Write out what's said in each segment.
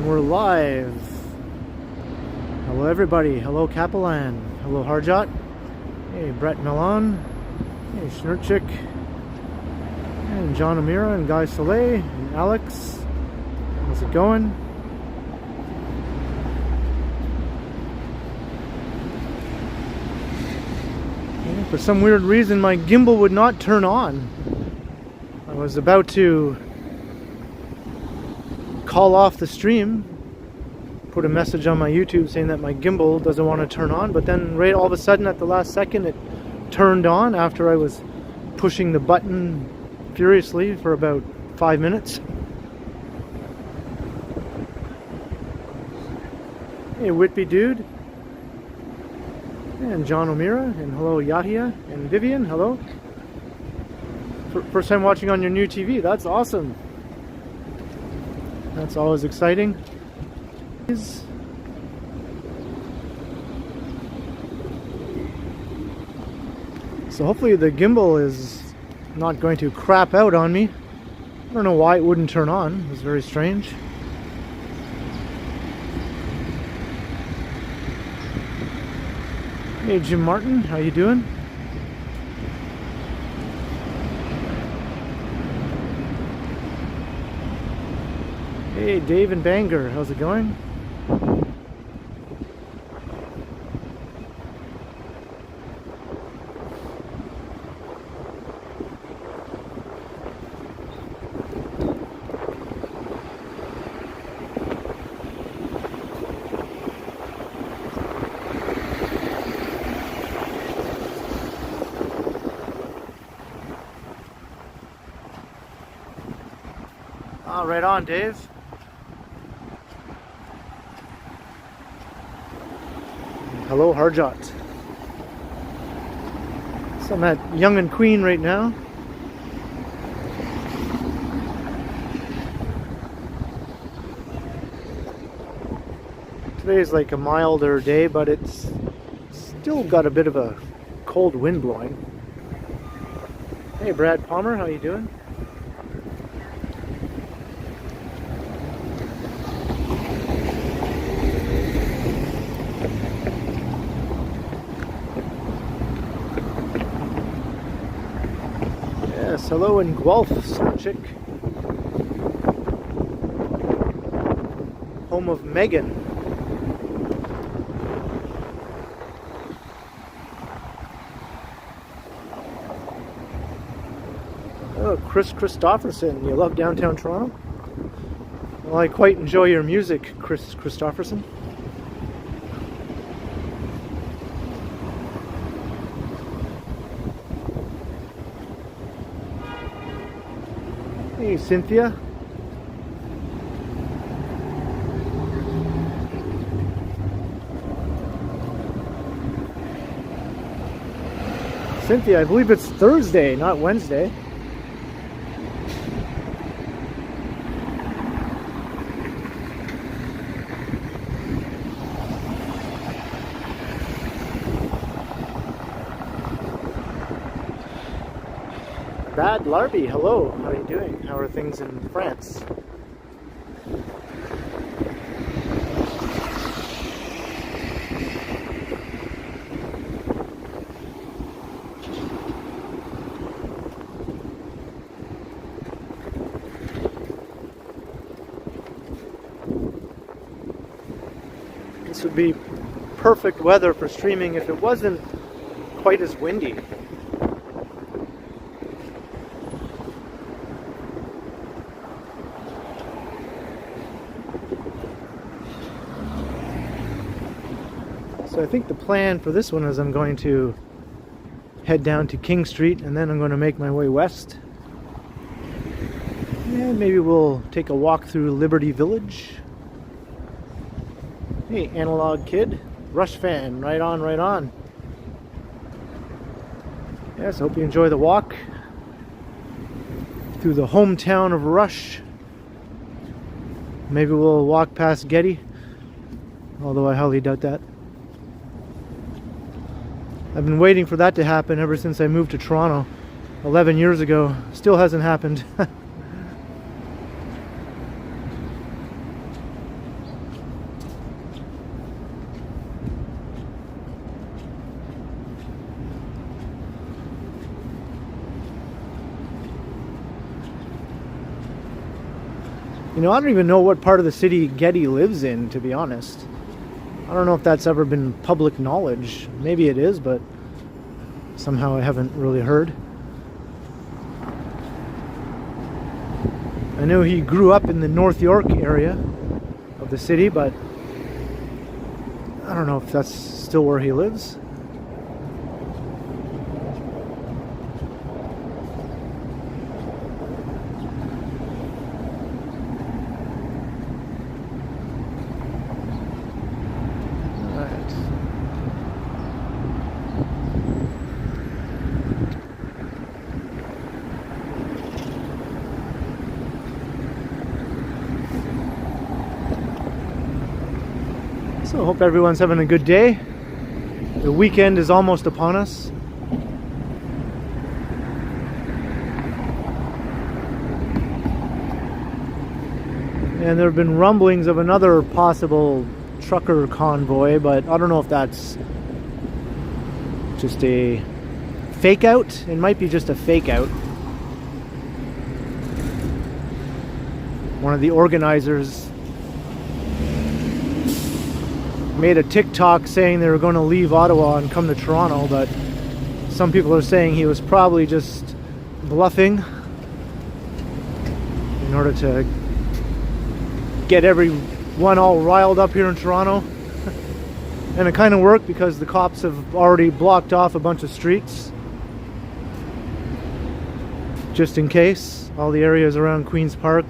And we're live. Hello everybody. Hello Capelan. Hello Harjot. Hey Brett Milan. Hey Schnurchik. And John Amira and Guy Soleil and Alex. How's it going? For some weird reason my gimbal would not turn on. I was about to call off the stream, put a message on my YouTube saying that my gimbal doesn't want to turn on, but then right all of a sudden at the last second it turned on after I was pushing the button furiously for about 5 minutes. Hey Whitby dude. And John O'Meara, and hello Yahia, and Vivian, hello. First time watching on your new TV, that's awesome. That's always exciting. So hopefully the gimbal is not going to crap out on me. I don't know why it wouldn't turn on, it was very strange. Hey Jim Martin, how you doing? Hey Dave and Bangor, how's it going? Right on, Dave. Hello, Harjot. So I'm at Young and Queen right now. Today is like a milder day, but it's still got a bit of a cold wind blowing. Hey, Brad Palmer, how you doing? Hello in Guelph, Chick. Home of Megan. Oh, Chris Christopherson. You love downtown Toronto? Well, I quite enjoy your music, Chris Christopherson. Hey Cynthia. Cynthia, I believe it's Thursday, not Wednesday. Brad Larby, hello, how are you doing? How are things in France? This would be perfect weather for streaming if it wasn't quite as windy. So I think the plan for this one is I'm going to head down to King Street and then I'm going to make my way west. And maybe we'll take a walk through Liberty Village. Hey, Analog Kid. Rush fan. Right on, right on. Yes, hope you enjoy the walk through the hometown of Rush. Maybe we'll walk past Getty, although I highly doubt that. I've been waiting for that to happen ever since I moved to Toronto 11 years ago. Still hasn't happened. You know, I don't even know what part of the city Getty lives in, to be honest. I don't know if that's ever been public knowledge. Maybe it is, but somehow I haven't really heard. I know he grew up in the North York area of the city, but I don't know if that's still where he lives. So I hope everyone's having a good day. The weekend is almost upon us. And there have been rumblings of another possible trucker convoy, but I don't know if that's just a fake out. It might be just a fake out. One of the organizers made a TikTok saying they were going to leave Ottawa and come to Toronto, but some people are saying he was probably just bluffing in order to get everyone all riled up here in Toronto. And it kind of worked because the cops have already blocked off a bunch of streets just in case, all the areas around Queen's Park.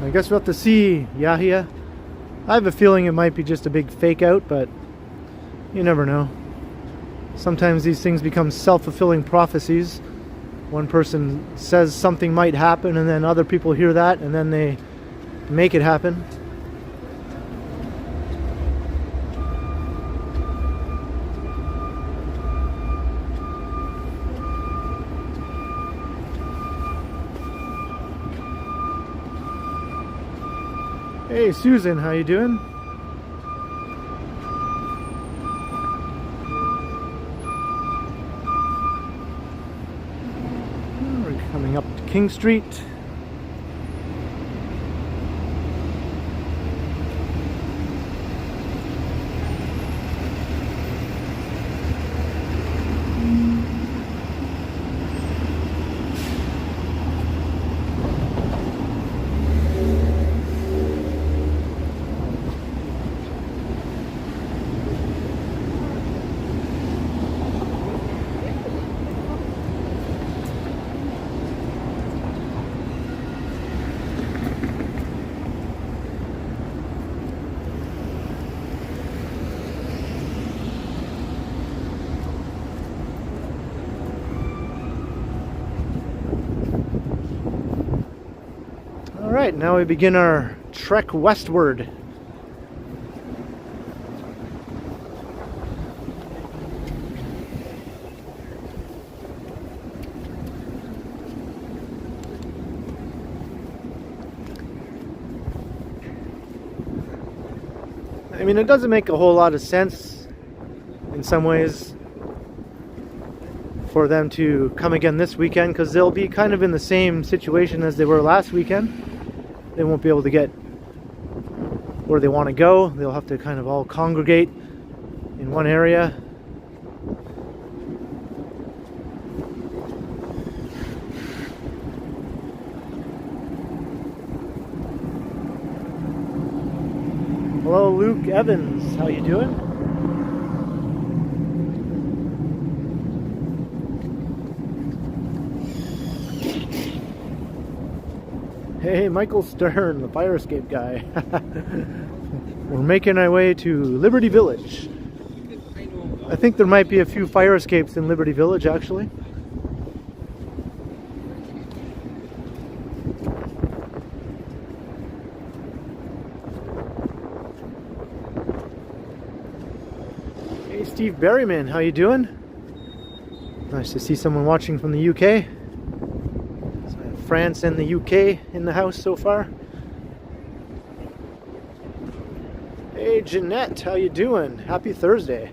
I guess we'll have to see, Yahya. I have a feeling it might be just a big fake out, but you never know. Sometimes these things become self-fulfilling prophecies. One person says something might happen, and then other people hear that, and then they make it happen. Hey Susan, how you doing? We're coming up to King Street. Alright, now we begin our trek westward. I mean, it doesn't make a whole lot of sense in some ways for them to come again this weekend, because they'll be kind of in the same situation as they were last weekend. They won't be able to get where they want to go. They'll have to kind of all congregate in one area. Hello, Luke Evans. How you doing? Hey, Michael Stern, the fire escape guy. We're making our way to Liberty Village. I think there might be a few fire escapes in Liberty Village, actually. Hey, Steve Berryman, how you doing? Nice to see someone watching from the UK. France and the UK in the house so far. Hey Jeanette, how you doing? Happy Thursday.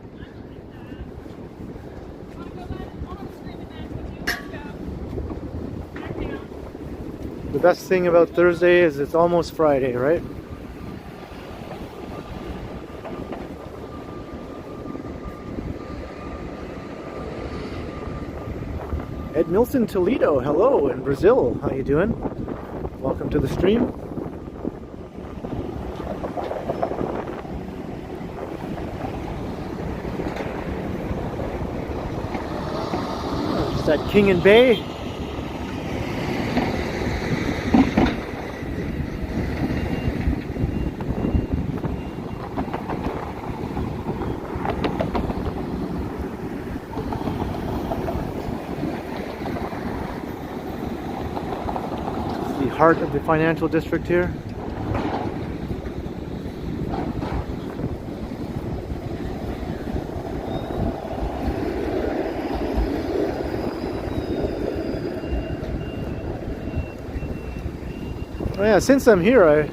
best thing about Thursday is it's almost Friday, right? Ed Milson Toledo, hello, in Brazil. How you doing? Welcome to the stream. Just at King and Bay. Heart of the financial district here. Oh yeah, since I'm here, I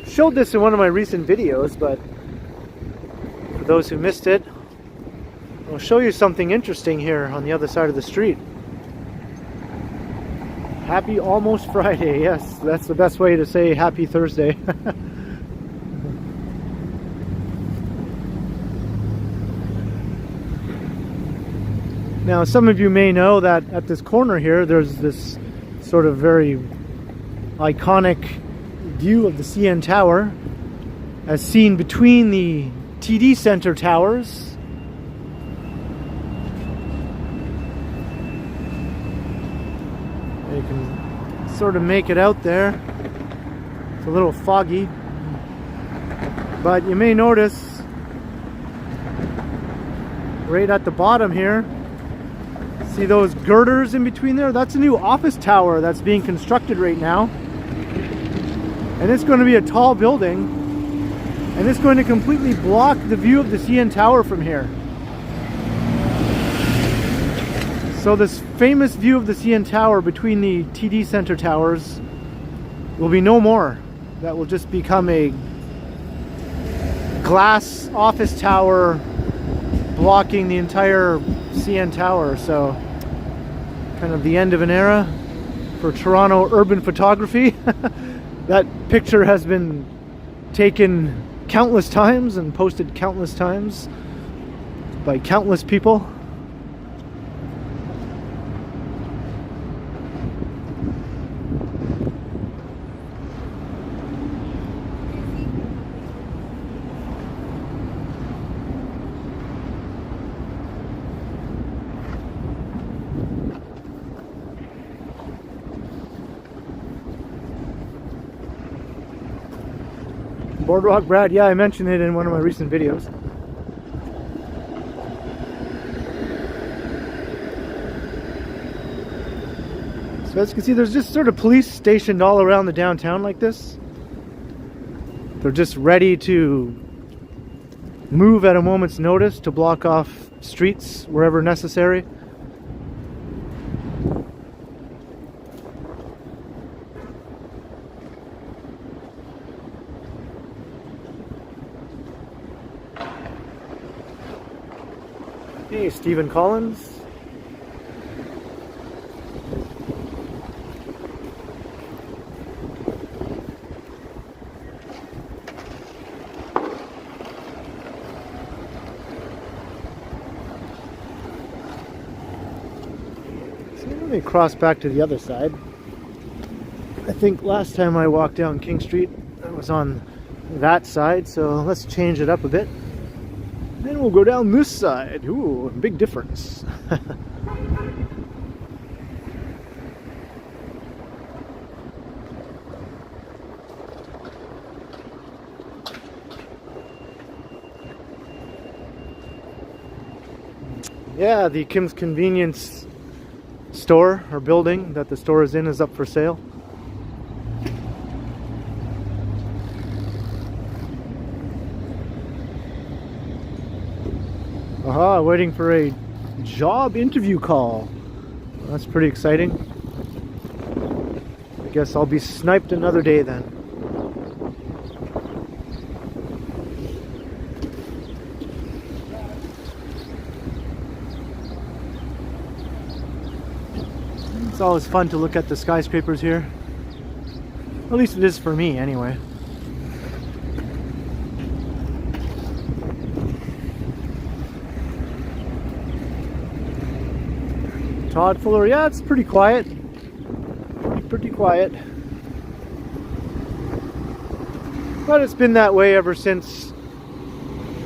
showed this in one of my recent videos, but for those who missed it, I'll show you something interesting here on the other side of the street. Happy almost Friday. Yes, that's the best way to say happy Thursday. Now, some of you may know that at this corner here, there's this sort of very iconic view of the CN Tower as seen between the TD Center towers. You can sort of make it out there. It's a little foggy, but you may notice right at the bottom here, see those girders in between there? That's a new office tower that's being constructed right now, and it's going to be a tall building, and it's going to completely block the view of the CN Tower from here. So this famous view of the CN Tower between the TD Center towers will be no more. That will just become a glass office tower blocking the entire CN Tower. So kind of the end of an era for Toronto urban photography. That picture has been taken countless times and posted countless times by countless people. Boardwalk Brad, yeah, I mentioned it in one of my recent videos. So as you can see, there's just sort of police stationed all around the downtown like this. They're just ready to move at a moment's notice to block off streets wherever necessary. Hey, Stephen Collins. So let me cross back to the other side. I think last time I walked down King Street, I was on that side, so let's change it up a bit. Then we'll go down this side. Ooh, big difference. Yeah, the Kim's Convenience store or building that the store is in is up for sale. Aha, waiting for a job interview call. Well, that's pretty exciting. I guess I'll be sniped another day then. It's always fun to look at the skyscrapers here. At least it is for me, anyway. Todd Fuller, yeah, it's pretty quiet. Pretty quiet. But it's been that way ever since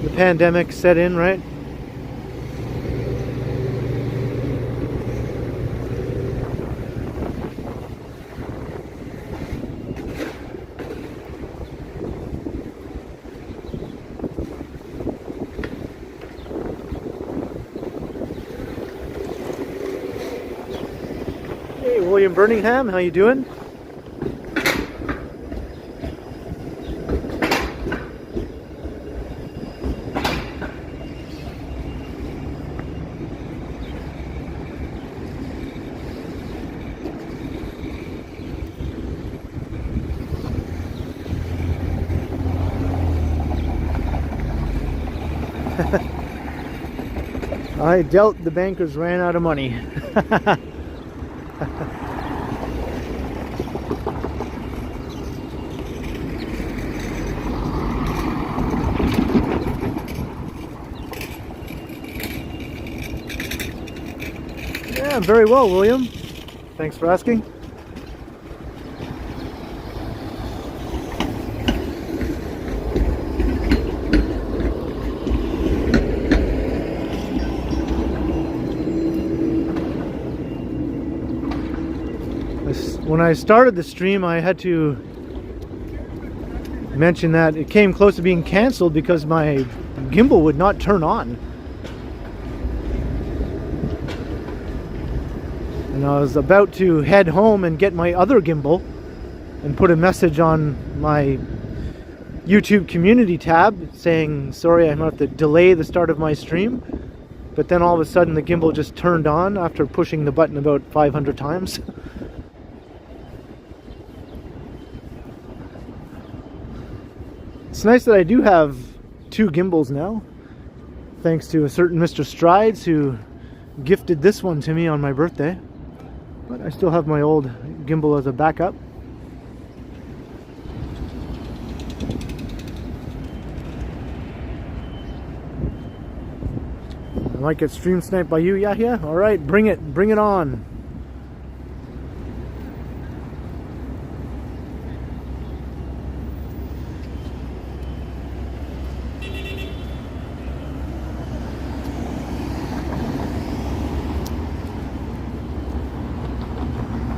the pandemic set in, right? Hey, William Birmingham, how you doing? I doubt the bankers ran out of money. Yeah, very well, William. Thanks for asking. When I started the stream, I had to mention that it came close to being canceled because my gimbal would not turn on. And I was about to head home and get my other gimbal and put a message on my YouTube community tab saying, sorry, I'm going to have to delay the start of my stream. But then all of a sudden the gimbal just turned on after pushing the button about 500 times. It's nice that I do have two gimbals now, thanks to a certain Mr. Strides who gifted this one to me on my birthday. But I still have my old gimbal as a backup. I might get stream sniped by you, Yahya. Alright, bring it on.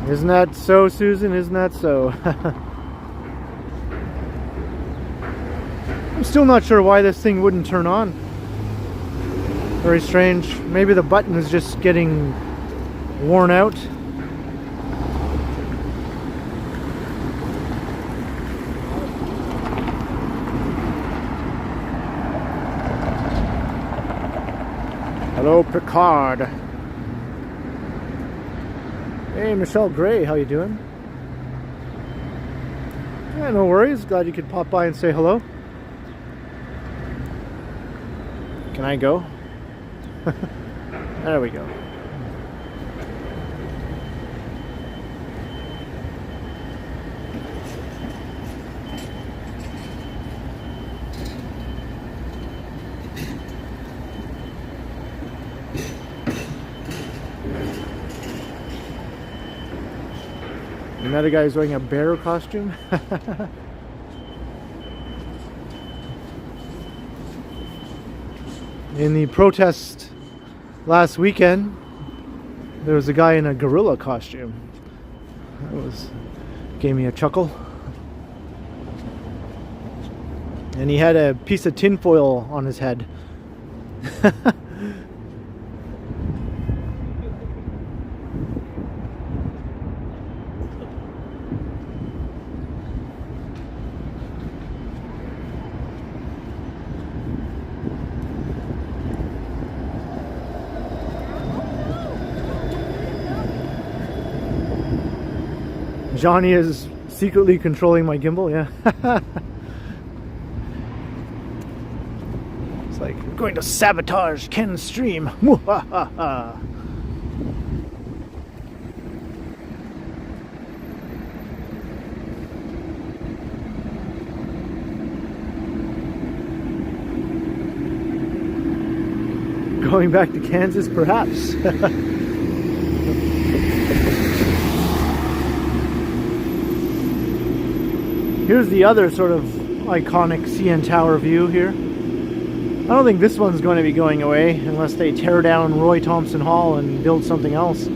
Isn't that so, Susan? Isn't that so? I'm still not sure why this thing wouldn't turn on. Very strange. Maybe the button is just getting worn out. Hello, Picard. Hey, Michelle Gray, how you doing? Yeah, no worries. Glad you could pop by and say hello. Can I go? There we go. Another guy's wearing a bear costume. In the protest last weekend, there was a guy in a gorilla costume. That gave me a chuckle. And he had a piece of tinfoil on his head. Johnny is secretly controlling my gimbal, yeah. It's like, we're going to sabotage Ken's stream. going back to Kansas, perhaps. Here's the other sort of iconic CN Tower view here. I don't think this one's going to be going away unless they tear down Roy Thompson Hall and build something else.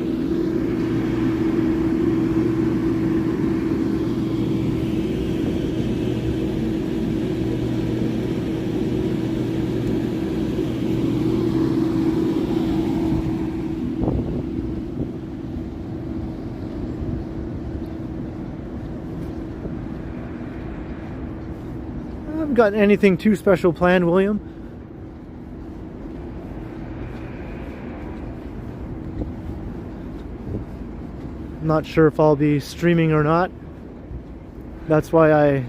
I haven't got anything too special planned, William. Not sure if I'll be streaming or not. That's why I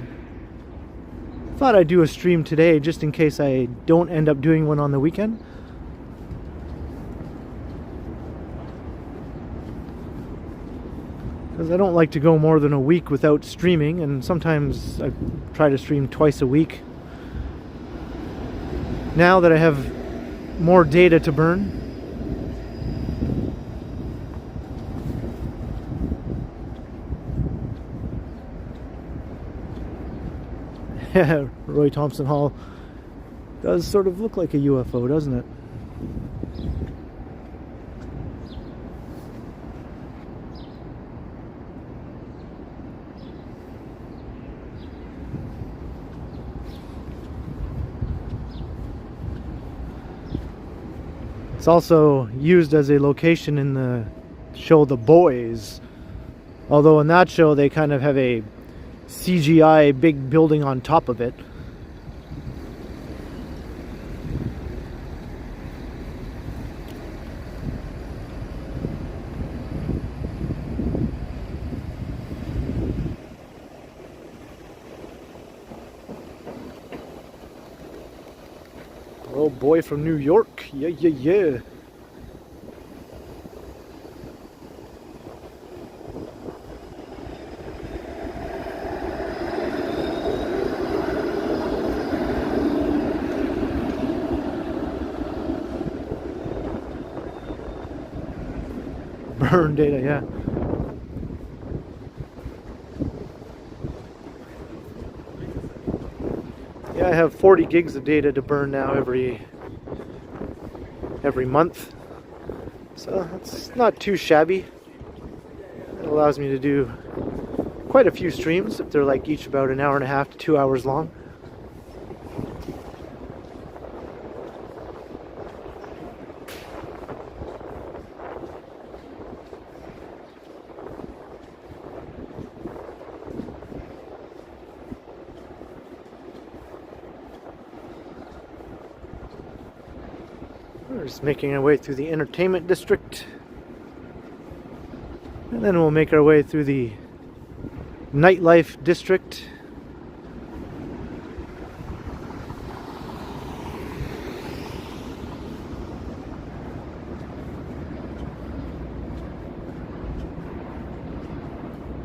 thought I'd do a stream today, just in case I don't end up doing one on the weekend. Because I don't like to go more than a week without streaming, and sometimes I try to stream twice a week. Now that I have more data to burn, Roy Thompson Hall does sort of look like a UFO, doesn't it? It's also used as a location in the show The Boys, although in that show they kind of have a CGI big building on top of it. Oh boy from New York, yeah, yeah, yeah. Burn data, yeah. Yeah, I have 40 gigs of data to burn now every month. So it's not too shabby. It allows me to do quite a few streams if they're like each about an hour and a half to 2 hours long. We're just making our way through the entertainment district, and then we'll make our way through the nightlife district.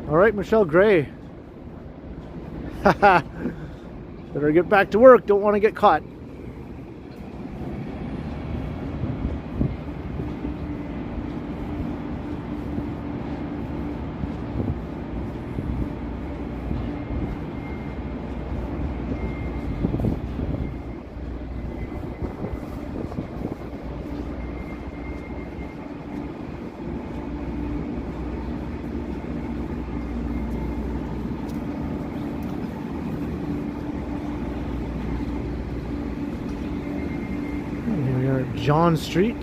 All right, Michelle Gray. Haha. Better get back to work. Don't want to get caught. John Street.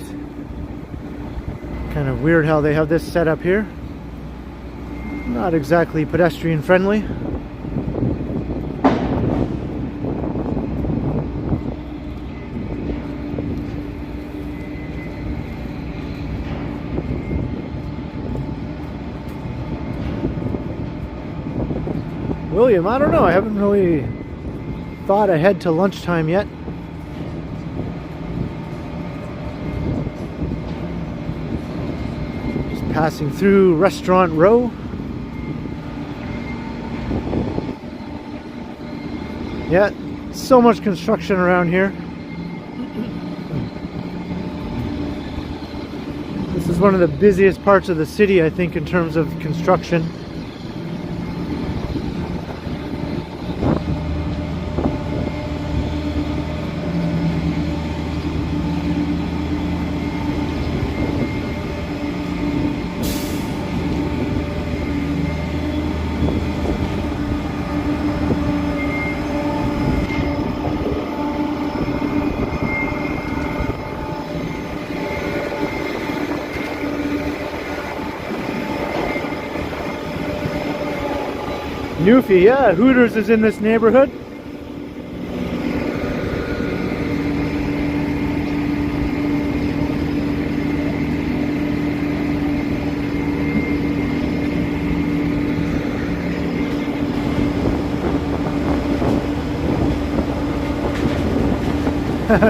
Kind of weird how they have this set up here. Not exactly pedestrian friendly. William, I don't know. I haven't really thought ahead to lunchtime yet. Passing through Restaurant Row. Yeah, so much construction around here. This is one of the busiest parts of the city, I think, in terms of construction. Newfie, yeah, Hooters is in this neighborhood.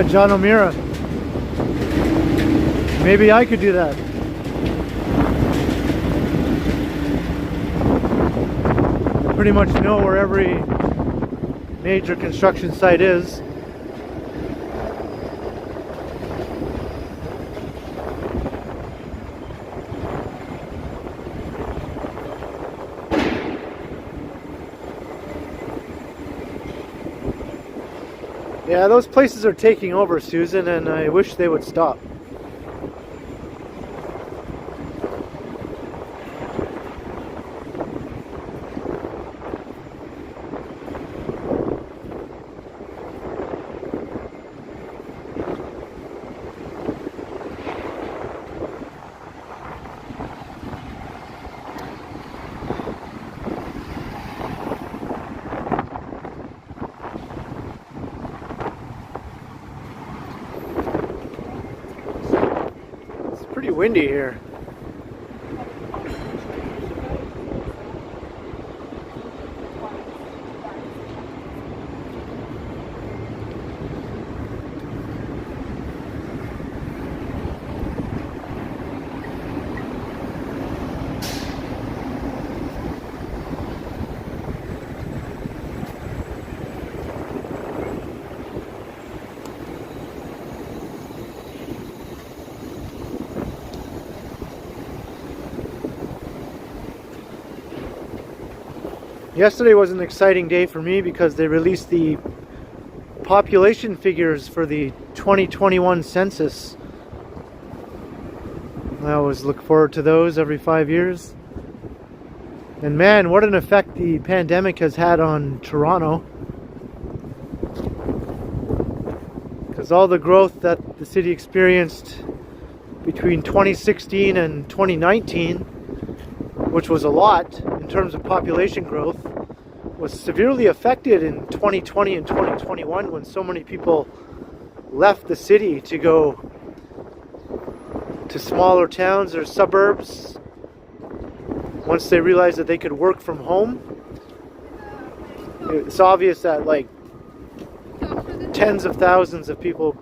John O'Meara. Maybe I could do that. Pretty much know where every major construction site is. Yeah, those places are taking over, Susan, and I wish they would stop. Pretty windy here. Yesterday was an exciting day for me because they released the population figures for the 2021 census. I always look forward to those every 5 years. And man, what an effect the pandemic has had on Toronto. Because all the growth that the city experienced between 2016 and 2019, which was a lot in terms of population growth, was severely affected in 2020 and 2021 when so many people left the city to go to smaller towns or suburbs once they realized that they could work from home. It's obvious that like tens of thousands of people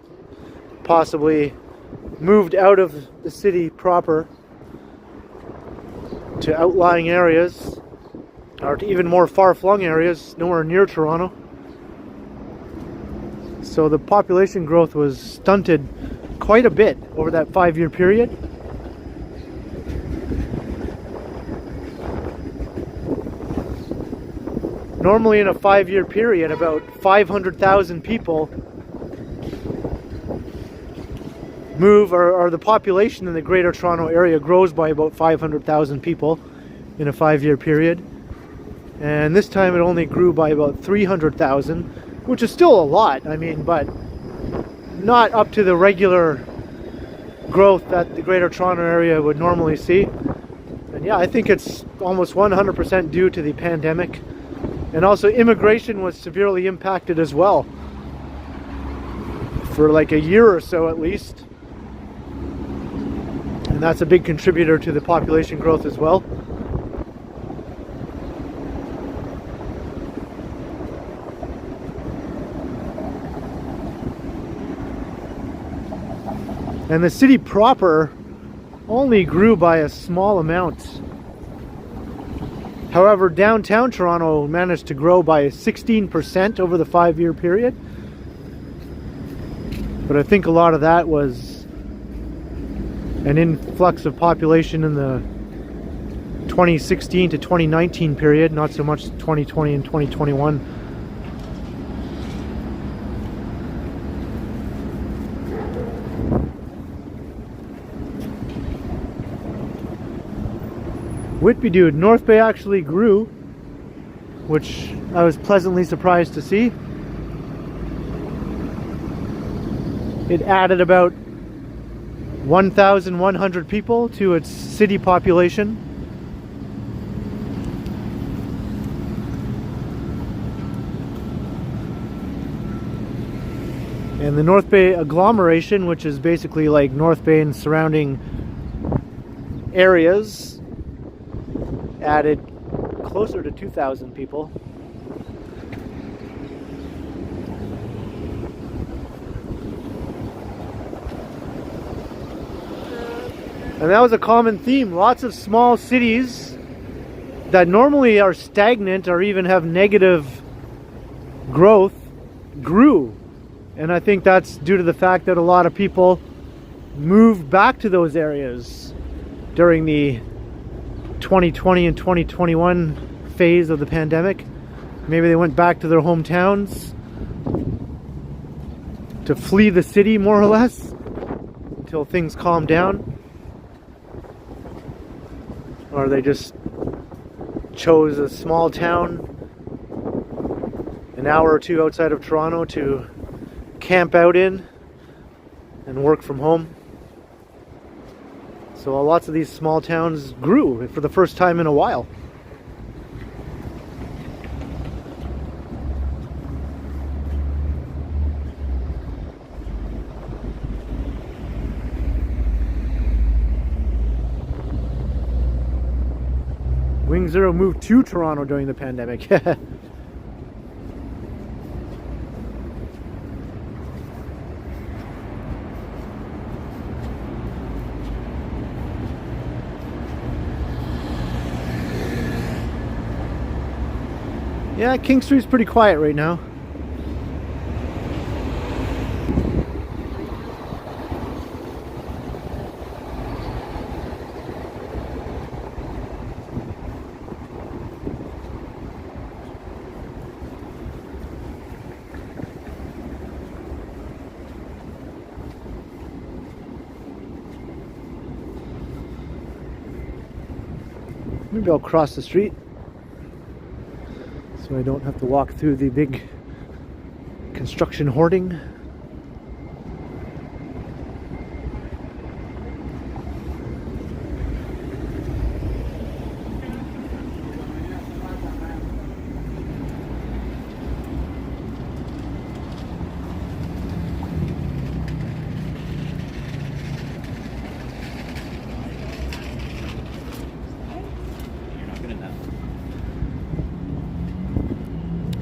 possibly moved out of the city proper to outlying areas, or to even more far-flung areas, nowhere near Toronto. So the population growth was stunted quite a bit over that 5-year period. Normally in a 5-year period, about 500,000 people move, or the population in the Greater Toronto Area grows by about 500,000 people in a 5-year period. And this time it only grew by about 300,000, which is still a lot, I mean, but not up to the regular growth that the Greater Toronto Area would normally see. And yeah, I think it's almost 100% due to the pandemic. And also immigration was severely impacted as well, for like a year or so at least. And that's a big contributor to the population growth as well. And the city proper only grew by a small amount. However, downtown Toronto managed to grow by 16% over the 5-year period. But I think a lot of that was an influx of population in the 2016 to 2019 period, not so much 2020 and 2021. Whitby dude, North Bay actually grew, which I was pleasantly surprised to see. It added about 1,100 people to its city population. And the North Bay agglomeration, which is basically like North Bay and surrounding areas, added closer to 2,000 people. And that was a common theme. Lots of small cities that normally are stagnant or even have negative growth grew. And I think that's due to the fact that a lot of people moved back to those areas during the 2020 and 2021 phase of the pandemic. Maybe they went back to their hometowns to flee the city, more or less, until things calmed down. Or they just chose a small town an hour or two outside of Toronto to camp out in and work from home. So lots of these small towns grew for the first time in a while. Wing Zero moved to Toronto during the pandemic. Yeah, King Street's pretty quiet right now. Maybe I'll cross the street so I don't have to walk through the big construction hoarding.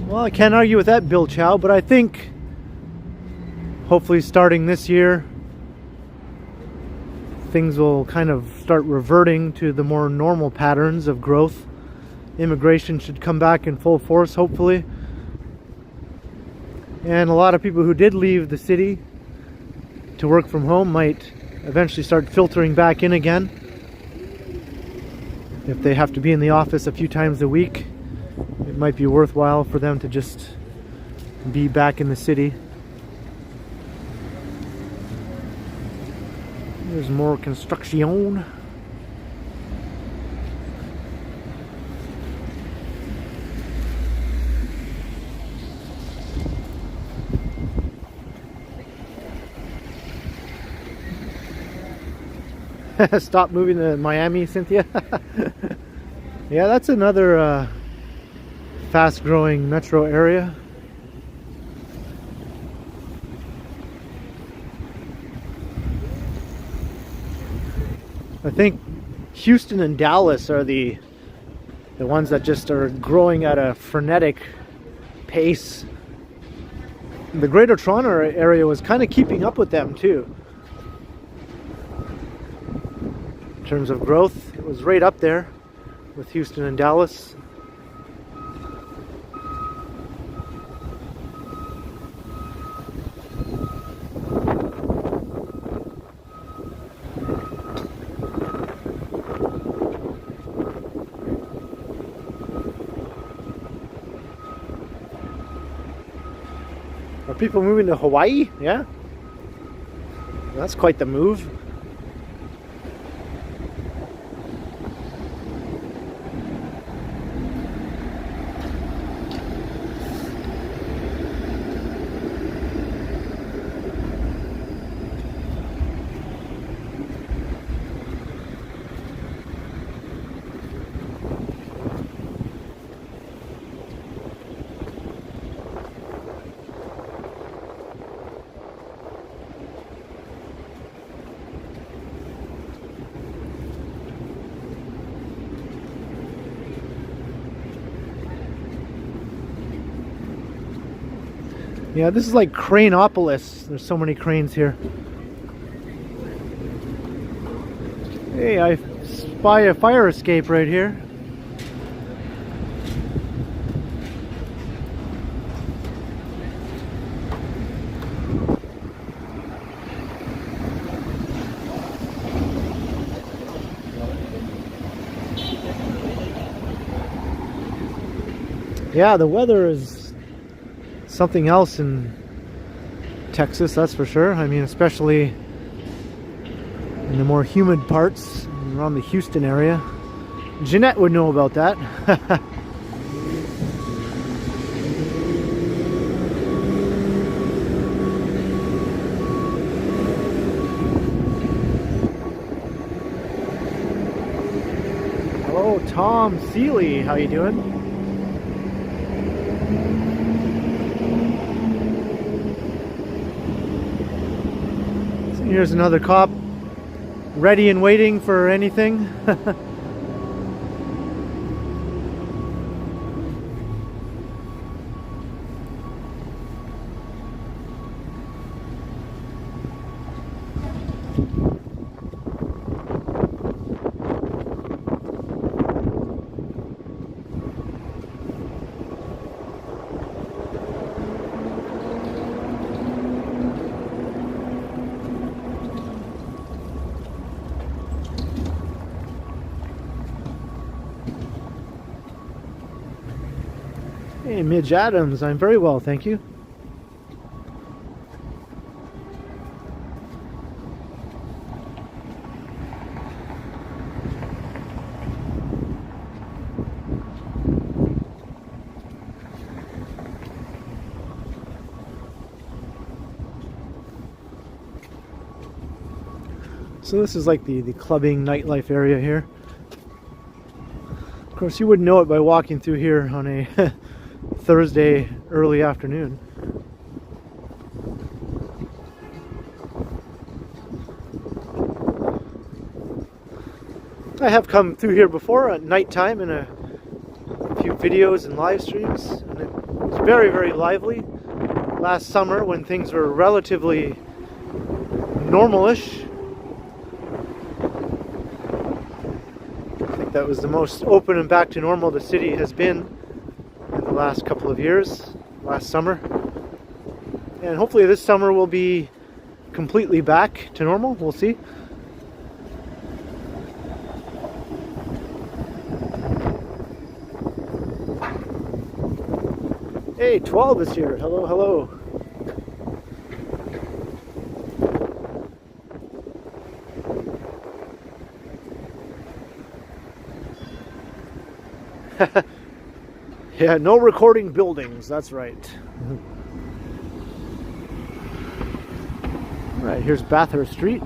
Well, I can't argue with that, Bill Chow, but I think hopefully starting this year things will kind of start reverting to the more normal patterns of growth. Immigration should come back in full force, hopefully. And a lot of people who did leave the city to work from home might eventually start filtering back in again. If they have to be in the office a few times a week, it might be worthwhile for them to just be back in the city. There's more construction. Stop moving to Miami, Cynthia. Yeah, that's another fast-growing metro area. I think Houston and Dallas are the ones that just are growing at a frenetic pace. The Greater Toronto area was kind of keeping up with them too. In terms of growth, it was right up there with Houston and Dallas. people moving to Hawaii? Yeah? That's quite the move. Yeah, this is like Craneopolis. There's so many cranes here. Hey, I spy a fire escape right here. Yeah, the weather is something else in Texas, that's for sure. I mean, especially in the more humid parts around the Houston area. Jeanette would know about that. Hello, Tom Seeley. How you doing? Here's another cop, ready and waiting for anything. Hey, Midge Adams, I'm very well, thank you. So this is like the clubbing nightlife area here. Of course, you wouldn't know it by walking through here on a Thursday early afternoon. I have come through here before at nighttime in a few videos and live streams, and it was very, very lively last summer when things were relatively normalish. I think that was the most open and back to normal the city has been in the last couple of years, last summer. And hopefully this summer will be completely back to normal, we'll see. Hey, 12 is here, hello, hello. Yeah, no recording buildings, that's right. Alright, here's Bathurst Street.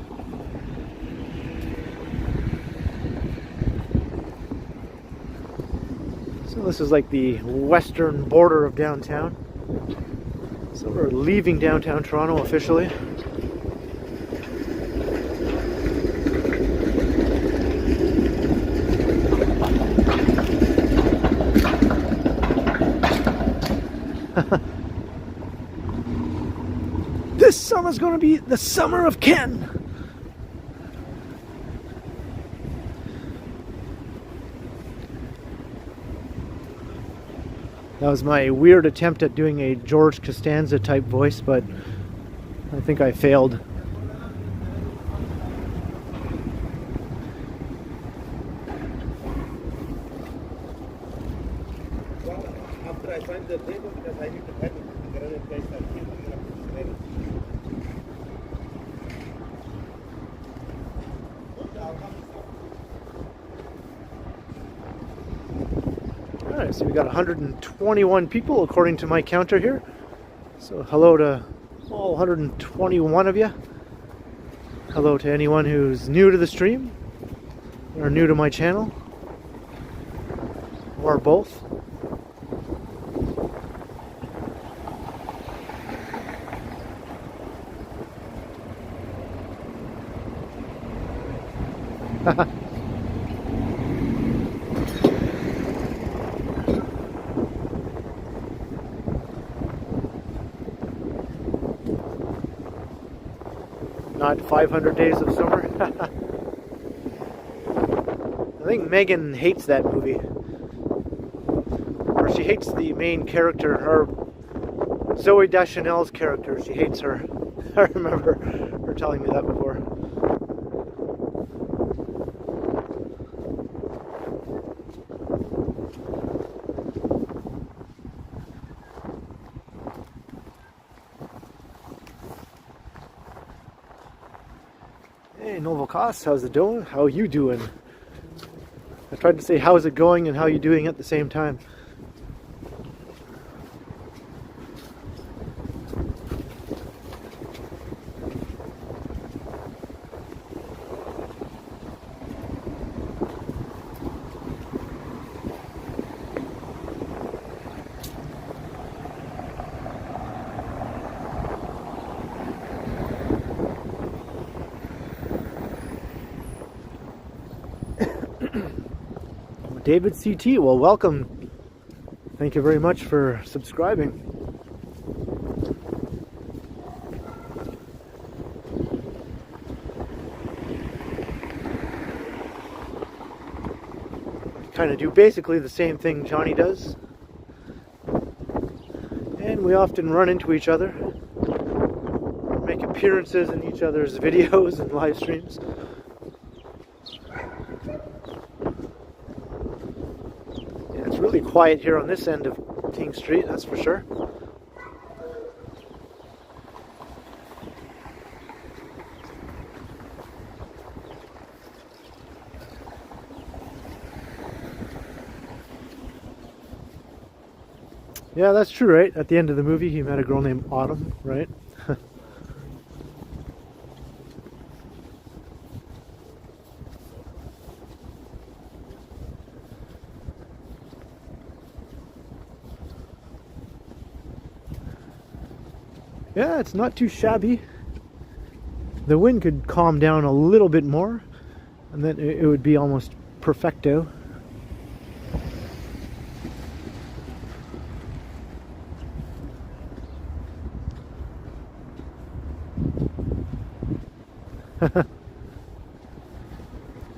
So this is like the western border of downtown. So we're leaving downtown Toronto officially. This summer's going to be the summer of Ken. That was my weird attempt at doing a George Costanza type voice, but I think I failed. Well, after I find the table, because I need to find the other place, I'll keep it up. Alright, so we got 121 people according to my counter here. So hello to all 121 of you. Hello to anyone who's new to the stream, or new to my channel, or both. Not 500 Days of Summer. I think Megan hates that movie. Or she hates the main character, or Zooey Deschanel's character. She hates her. I remember her telling me that before. Hey, Novocas, how's it doing? How you doing? I tried to say how's it going and how you doing at the same time. David CT, well, welcome. Thank you very much for subscribing. Kind of do basically the same thing Johnny does. And we often run into each other, make appearances in each other's videos and live streams. Really quiet here on this end of King Street, that's for sure. Yeah, that's true, right? At the end of the movie, he met a girl named Autumn, right? Yeah, it's not too shabby. The wind could calm down a little bit more, and then it would be almost perfecto.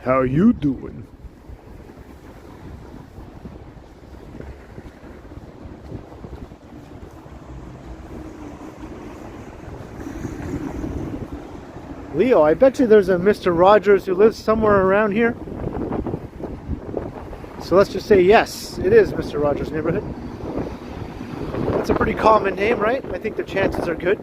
How you doing? Leo, I bet you there's a Mr. Rogers who lives somewhere around here. So let's just say yes, it is Mr. Rogers' neighborhood. That's a pretty common name, right? I think the chances are good.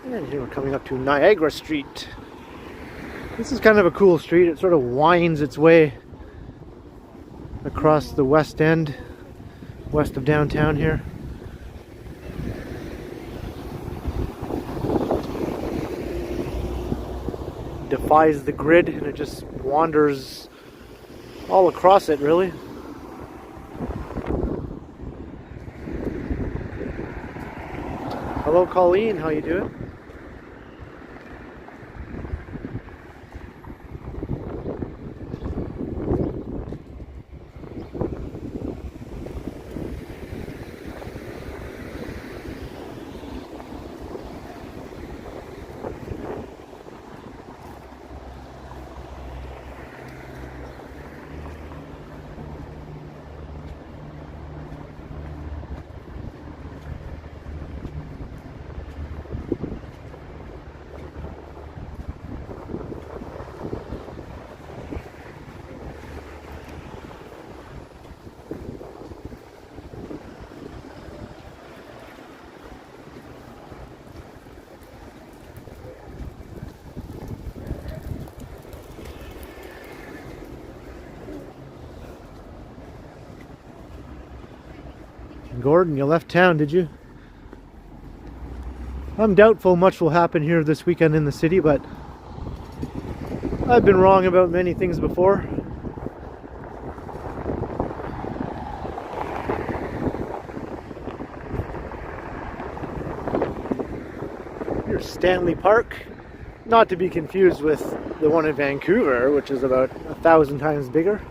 And here we're coming up to Niagara Street. This is kind of a cool street. It sort of winds its way across the west end, west of downtown here. Defies the grid, and it just wanders all across it, really. Hello, Colleen, how you doing? Gordon, you left town, did you? I'm doubtful much will happen here this weekend in the city, but I've been wrong about many things before. Here's Stanley Park, not to be confused with the one in Vancouver, which is about 1,000 times bigger.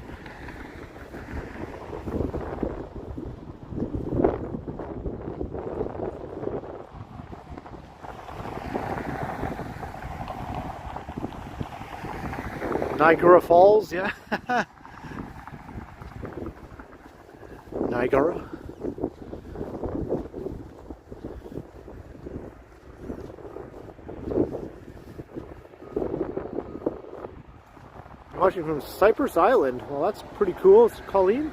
Niagara Falls, yeah. Niagara. Watching from Cypress Island. Well, that's pretty cool. It's Colleen.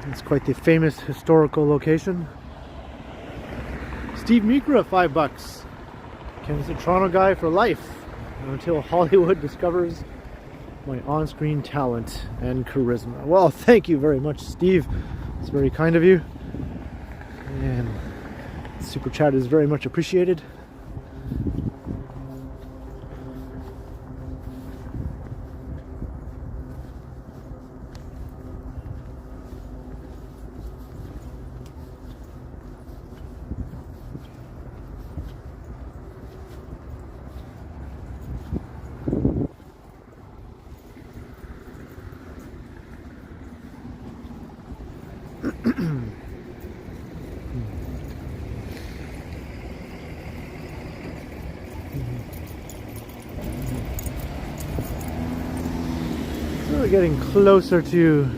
It's quite the famous historical location. Steve Mikra, $5. Ken's a Toronto guy for life until Hollywood discovers my on-screen talent and charisma. Well, thank you very much, Steve. It's very kind of you. And Super Chat is very much appreciated. So we're getting closer to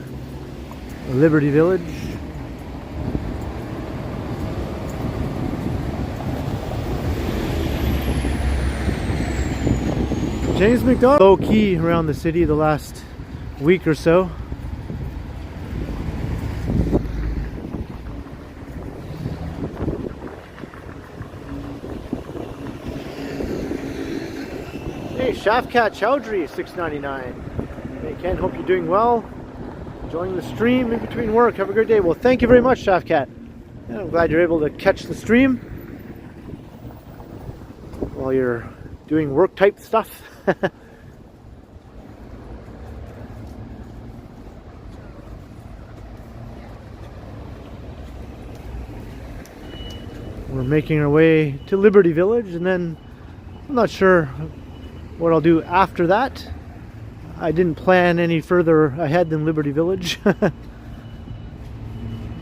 Liberty Village. James McDonald, low key around the city the last week or so. Hey, Shafkat Chowdhury, $6.99. Hey Ken, hope you're doing well. Enjoying the stream in between work. Have a great day. Well, thank you very much, Shafkat. And I'm glad you're able to catch the stream while you're doing work type stuff. We're making our way to Liberty Village, and then I'm not sure what I'll do after that. I didn't plan any further ahead than Liberty Village. I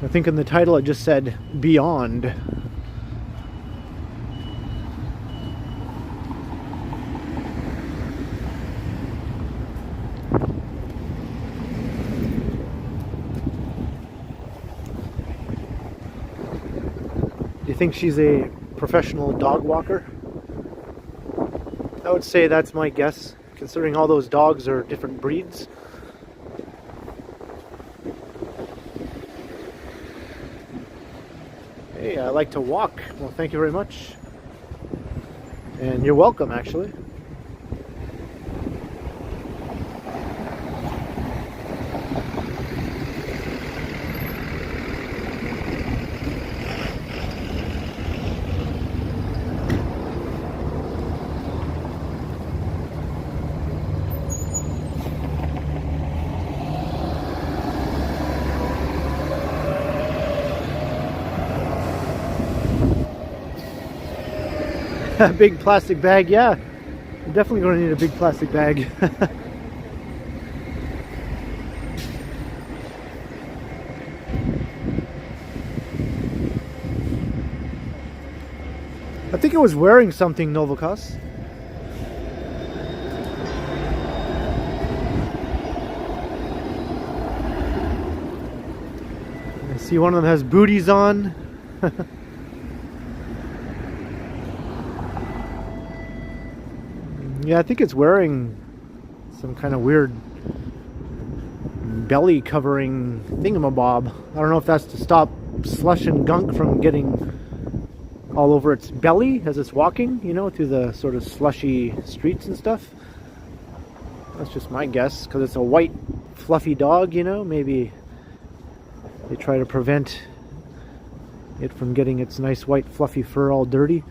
think in the title it just said Beyond. Do you think she's a professional dog walker? I would say that's my guess, considering all those dogs are different breeds. Hey, I like to walk. Well, thank you very much. And you're welcome, actually. A big plastic bag, yeah. I'm definitely going to need a big plastic bag. I think it was wearing something, Novikas. I see one of them has booties on. Yeah, I think it's wearing some kind of weird belly covering thingamabob. I don't know if that's to stop slush and gunk from getting all over its belly as it's walking, you know, through the sort of slushy streets and stuff. That's just my guess, because it's a white, fluffy dog, you know? Maybe they try to prevent it from getting its nice white, fluffy fur all dirty.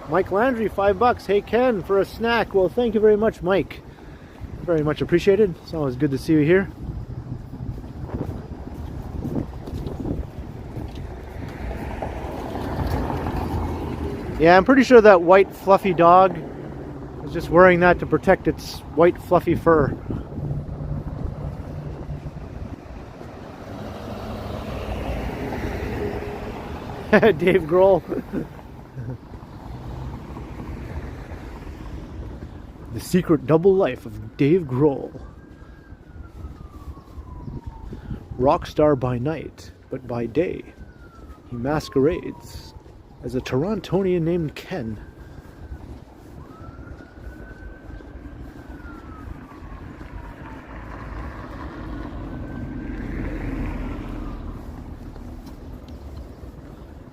Mike Landry, $5. Hey Ken, for a snack. Well, thank you very much, Mike. Very much appreciated. It's always good to see you here. Yeah, I'm pretty sure that white fluffy dog is just wearing that to protect its white fluffy fur. Dave Grohl. The secret double life of Dave Grohl. Rock star by night, but by day he masquerades as a Torontonian named Ken.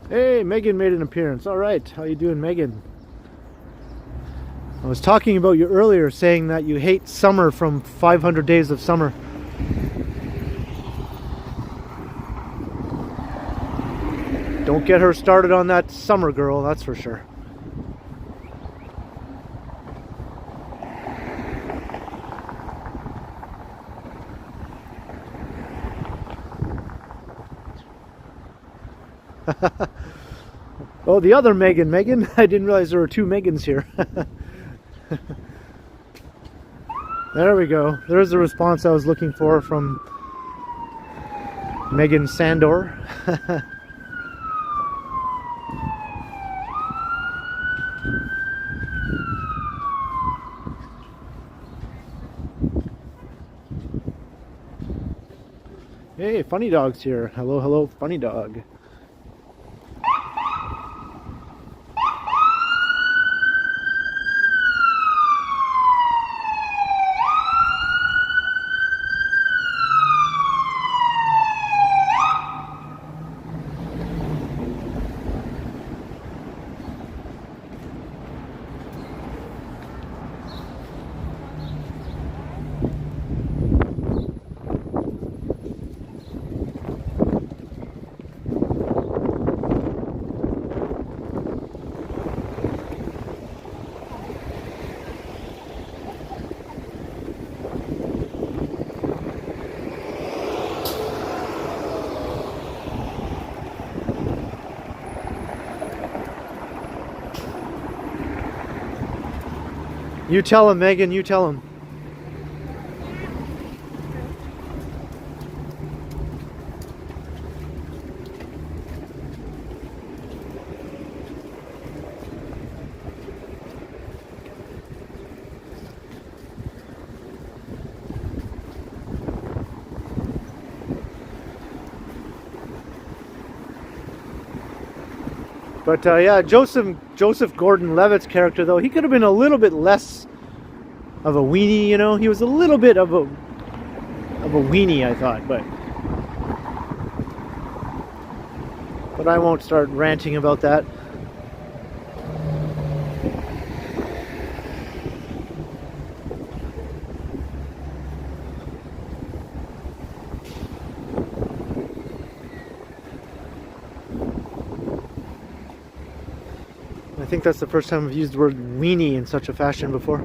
Hey, Megan made an appearance. All right, how you doing, Megan? I was talking about you earlier, saying that you hate summer from 500 Days of Summer. Don't get her started on that summer girl, that's for sure. Oh, the other Megan. I didn't realize there were two Megans here. There we go. There's the response I was looking for from Megan Sandor. Hey, Funny Dog's here. Hello, hello, Funny Dog. You tell him, Megan, you tell him. But yeah, Joseph Gordon-Levitt's character, though, he could have been a little bit less of a weenie, you know. He was a little bit of a weenie, I thought, but I won't start ranting about that. I think that's the first time I've used the word weenie in such a fashion before.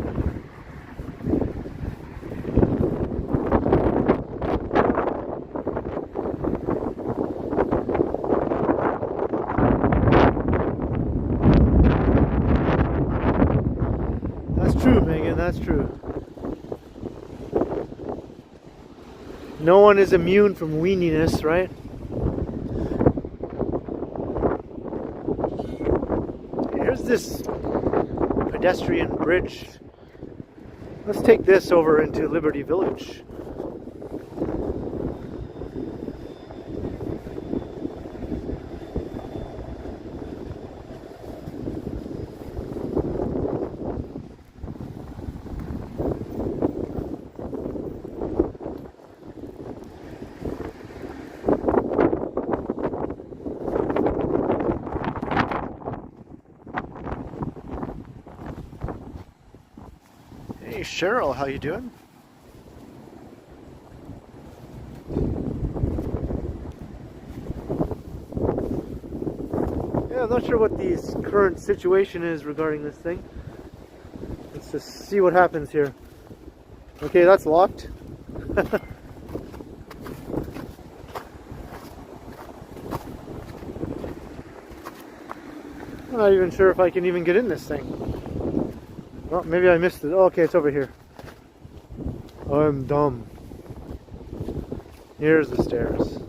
That's true, Megan, that's true. No one is immune from weeniness, right? This pedestrian bridge. Let's take this over into Liberty Village. Cheryl, how you doing? Yeah, I'm not sure what the current situation is regarding this thing. Let's just see what happens here. Okay, that's locked. I'm not even sure if I can even get in this thing. Oh, maybe I missed it. Oh, okay, it's over here. I'm dumb. Here's the stairs.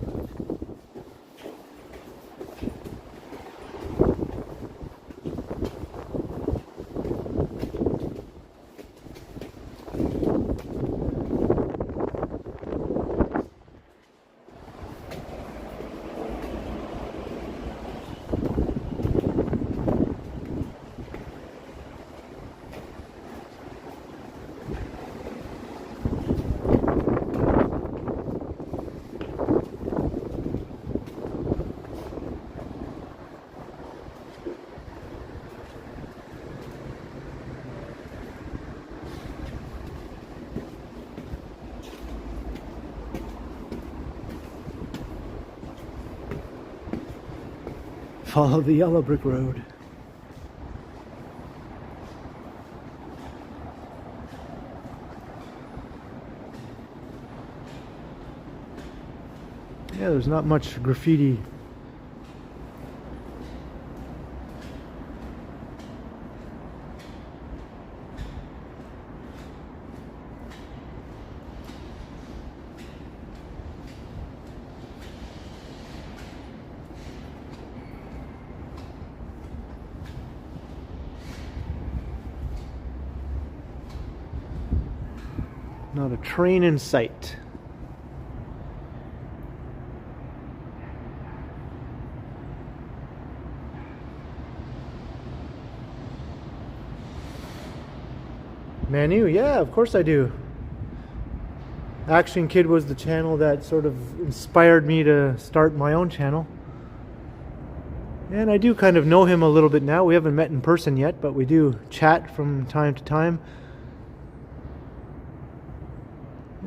Follow the yellow brick road. Yeah, there's not much graffiti. Not a train in sight. Manu, yeah, of course I do. Action Kid was the channel that sort of inspired me to start my own channel. And I do kind of know him a little bit now. We haven't met in person yet, but we do chat from time to time.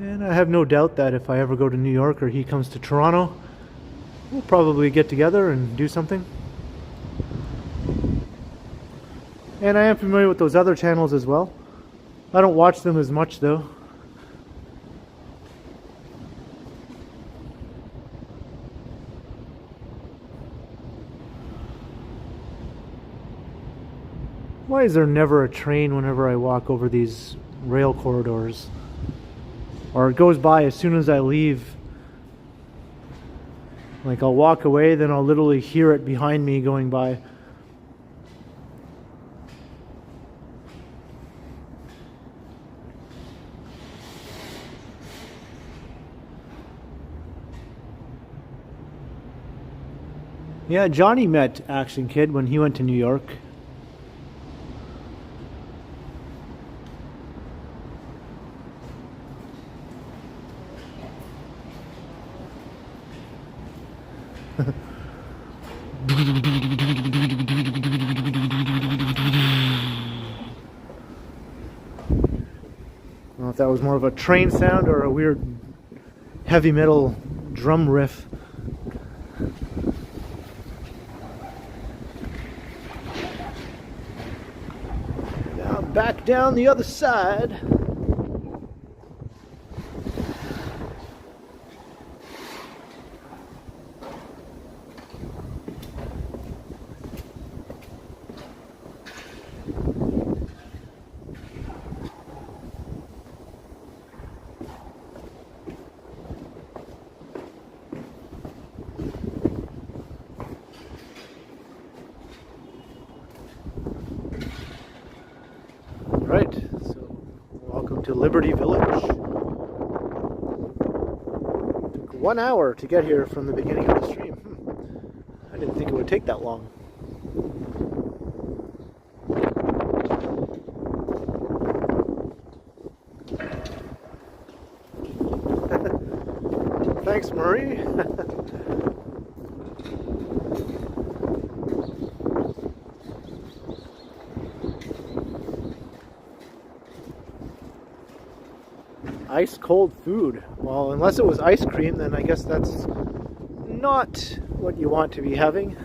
And I have no doubt that if I ever go to New York or he comes to Toronto, we'll probably get together and do something. And I am familiar with those other channels as well. I don't watch them as much though. Why is there never a train whenever I walk over these rail corridors? Or it goes by as soon as I leave. Like I'll walk away, then I'll literally hear it behind me going by. Yeah, Johnny met Action Kid when he went to New York. I don't know if that was more of a train sound or a weird heavy metal drum riff. Now back down the other side. Right, so welcome to Liberty Village. Took 1 hour to get here from the beginning of the stream. I didn't think it would take that long. Thanks, Murray. ice cold food. Well, unless it was ice cream, then I guess that's not what you want to be having.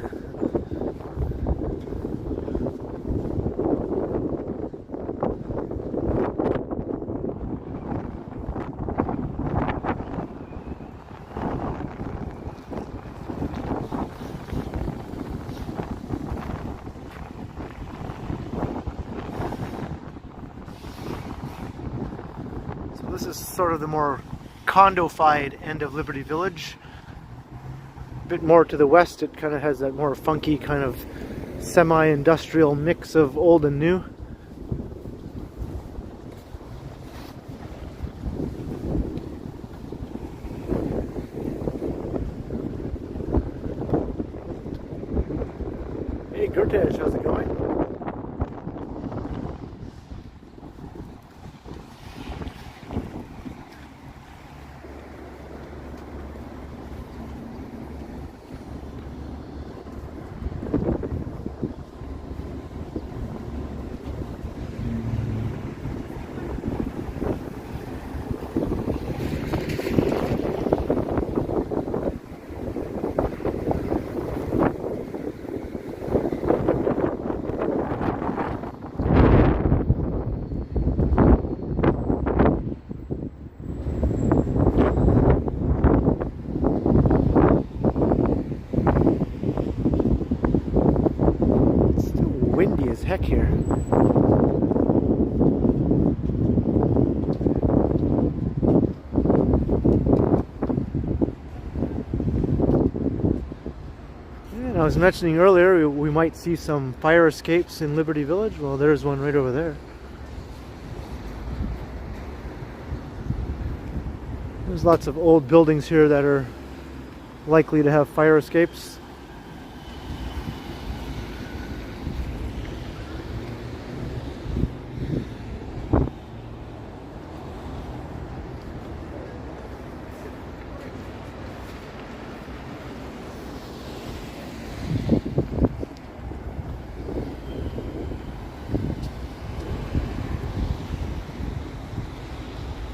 This is sort of the more condo-fied end of Liberty Village. A bit more to the west, it kind of has that more funky kind of semi-industrial mix of old and new. Hey Gertesh, how's it going? Windy as heck here. And I was mentioning earlier we might see some fire escapes in Liberty Village. Well, there's one right over there. There's lots of old buildings here that are likely to have fire escapes.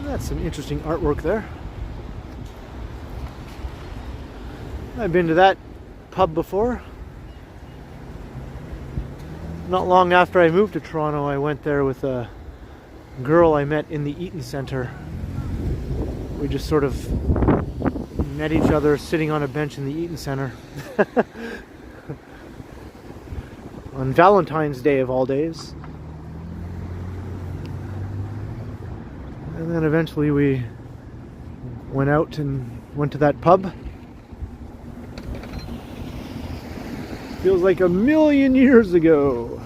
That's some interesting artwork there. I've been to that pub before. Not long after I moved to Toronto, I went there with a girl I met in the Eaton Centre. We just sort of met each other sitting on a bench in the Eaton Centre. On Valentine's Day of all days. And then eventually we went out and went to that pub. Feels like 1,000,000 years ago.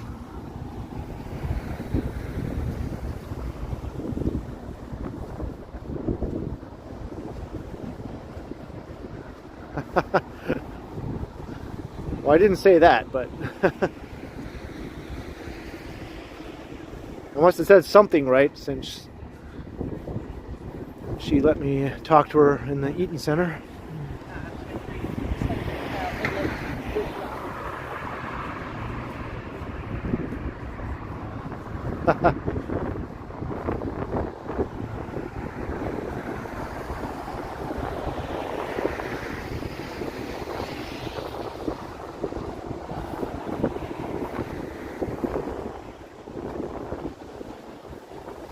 Well, I didn't say that, but I must have said something right since she let me talk to her in the Eaton Centre.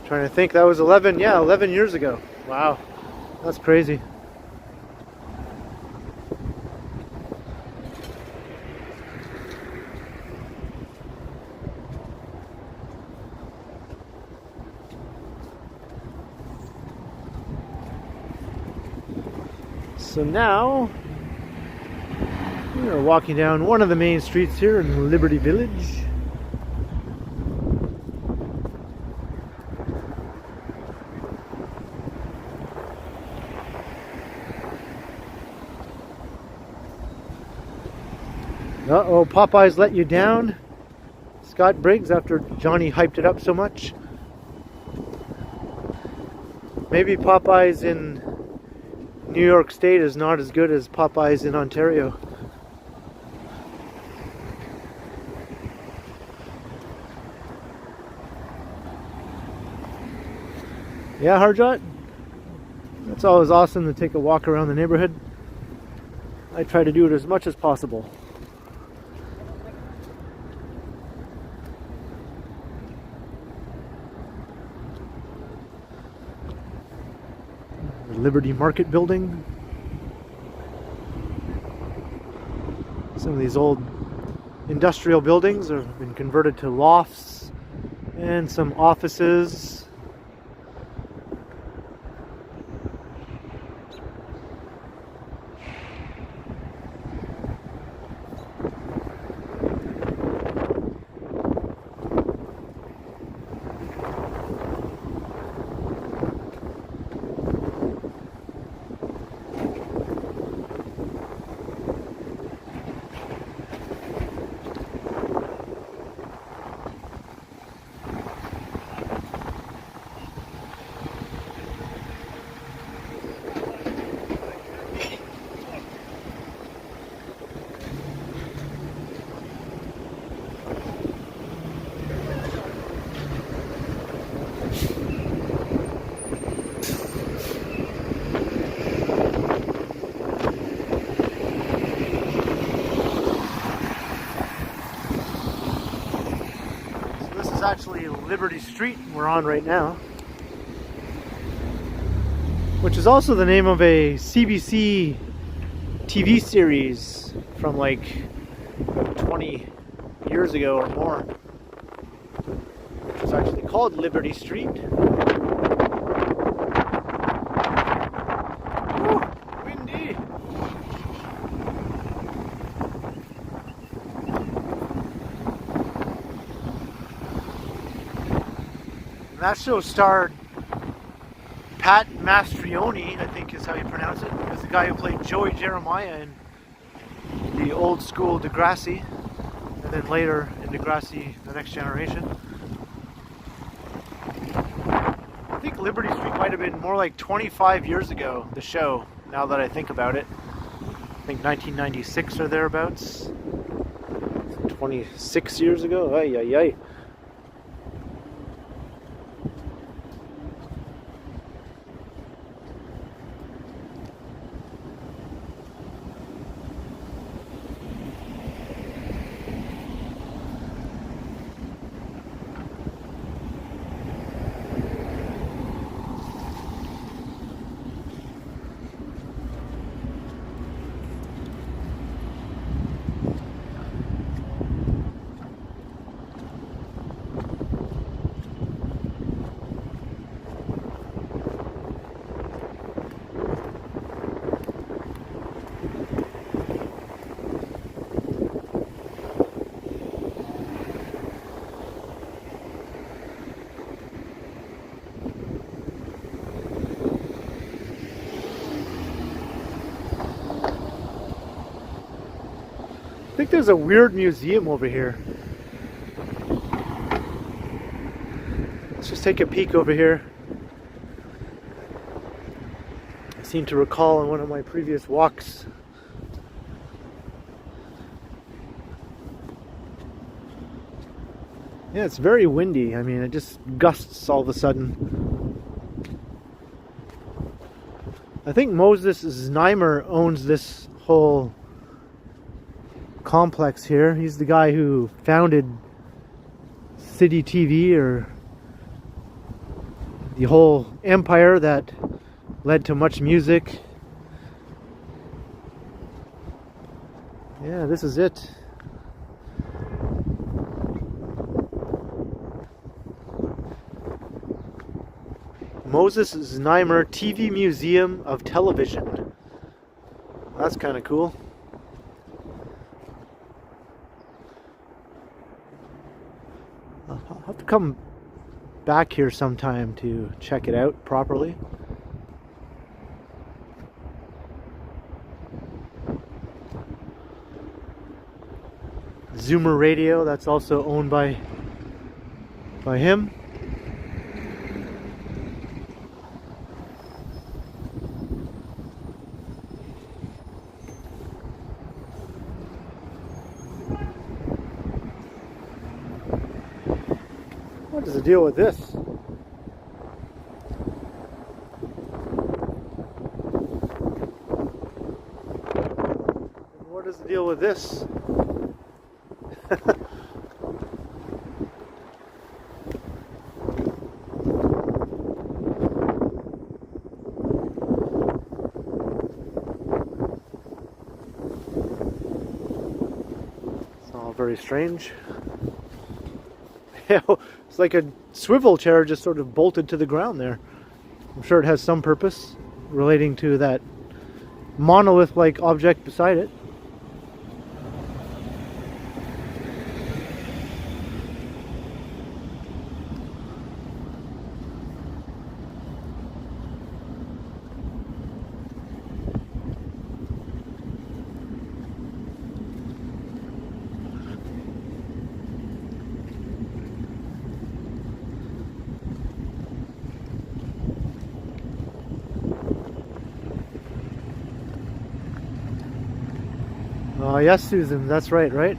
Trying to think, that was 11 years ago. Wow, that's crazy. So now we are walking down one of the main streets here in Liberty Village. Uh-oh, Popeyes let you down, Scott Briggs, after Johnny hyped it up so much. Maybe Popeyes in New York State is not as good as Popeyes in Ontario. Yeah, Harjot? It's always awesome to take a walk around the neighborhood. I try to do it as much as possible. The Liberty Market building. Some of these old industrial buildings have been converted to lofts and some offices. Actually Liberty Street we're on right now, which is also the name of a CBC TV series from like 20 years ago or more. It's actually called Liberty Street. Woo, windy. That show starred Pat Mastrioni, I think is how you pronounce it. He was the guy who played Joey Jeremiah in the old school Degrassi, and then later in Degrassi, The Next Generation. I think Liberty Street might have been more like 25 years ago, the show, now that I think about it. I think 1996 or thereabouts. 26 years ago? Ay, ay, ay. I think there's a weird museum over here. Let's just take a peek over here. I seem to recall on one of my previous walks. Yeah, it's very windy. I mean, it just gusts all of a sudden. I think Moses Neimer owns this whole complex here. He's the guy who founded City TV, or the whole empire that led to much music. Yeah, this is it. Moses Neimer TV Museum of Television. That's kind of cool. I'll have to come back here sometime to check it out properly. Zoomer Radio, that's also owned by him. What is the deal with this? is the deal with this? It's all very strange. It's like a swivel chair just sort of bolted to the ground there. I'm sure it has some purpose relating to that monolith-like object beside it. Oh, yes, Susan, that's right, right?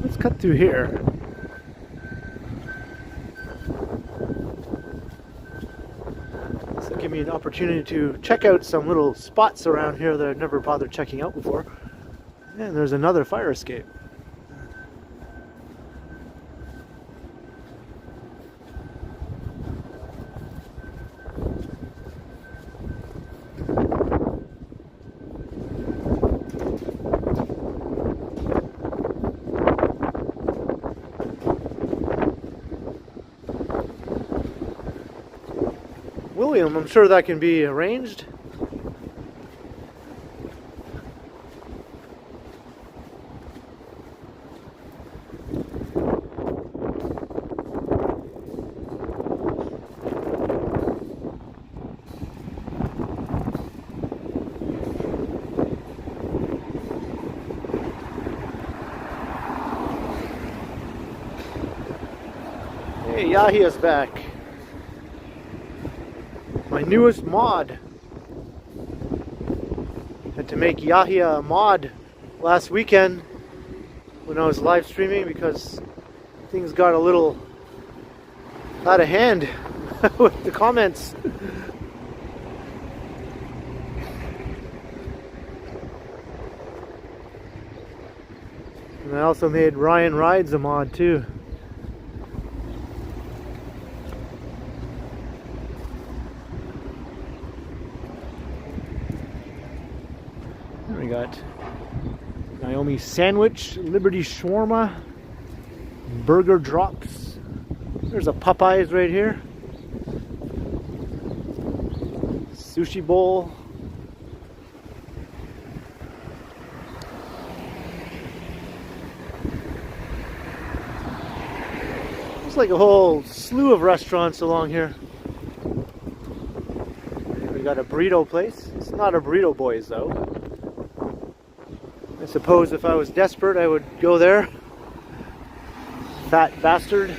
Let's cut through here. This will give me an opportunity to check out some little spots around here that I've never bothered checking out before. And there's another fire escape. William, I'm sure that can be arranged. Hey, Yahia's back. My newest mod. Had to make Yahia a mod last weekend when I was live streaming because things got a little out of hand with the comments. And I also made Ryan Rides a mod too. We got Naomi Sandwich, Liberty Shawarma, Burger Drops. There's a Popeyes right here. Sushi bowl. It's like a whole slew of restaurants along here. We got a burrito place. It's not a Burrito Boys though. I suppose if I was desperate, I would go there. Fat bastard.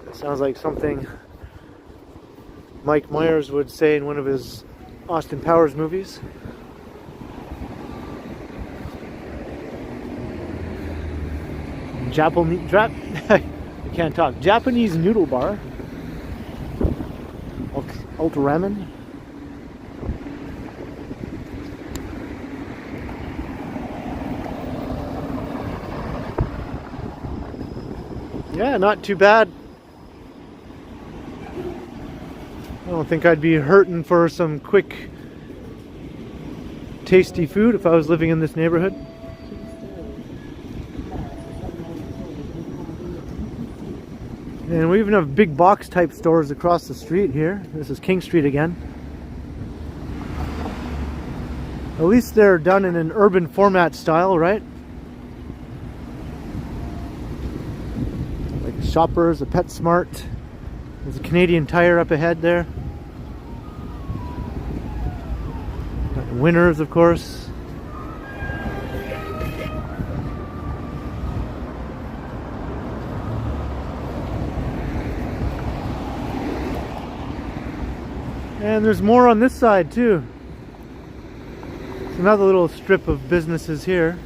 That sounds like something Mike Myers would say in one of his Austin Powers movies. I can't talk. Japanese noodle bar. Ultra ramen. Yeah, not too bad. I don't think I'd be hurting for some quick, tasty food if I was living in this neighborhood. And we even have big box type stores across the street here. This is King Street again. At least they're done in an urban format style, right? Shoppers, a PetSmart, There's a Canadian Tire up ahead there. Got the Winners, of course. And there's more on this side too. It's another little strip of businesses here.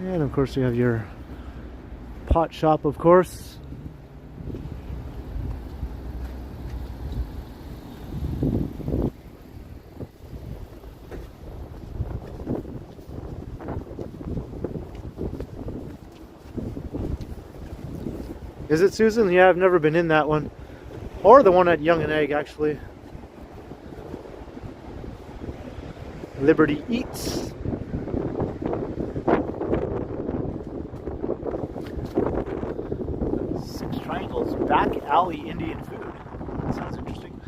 And of course you have your pot shop, of course. Is it, Susan? Yeah, I've never been in that one. Or the one at Young and Egg, actually. Liberty Eats. Six Triangles Back Alley Indian food. That sounds interesting.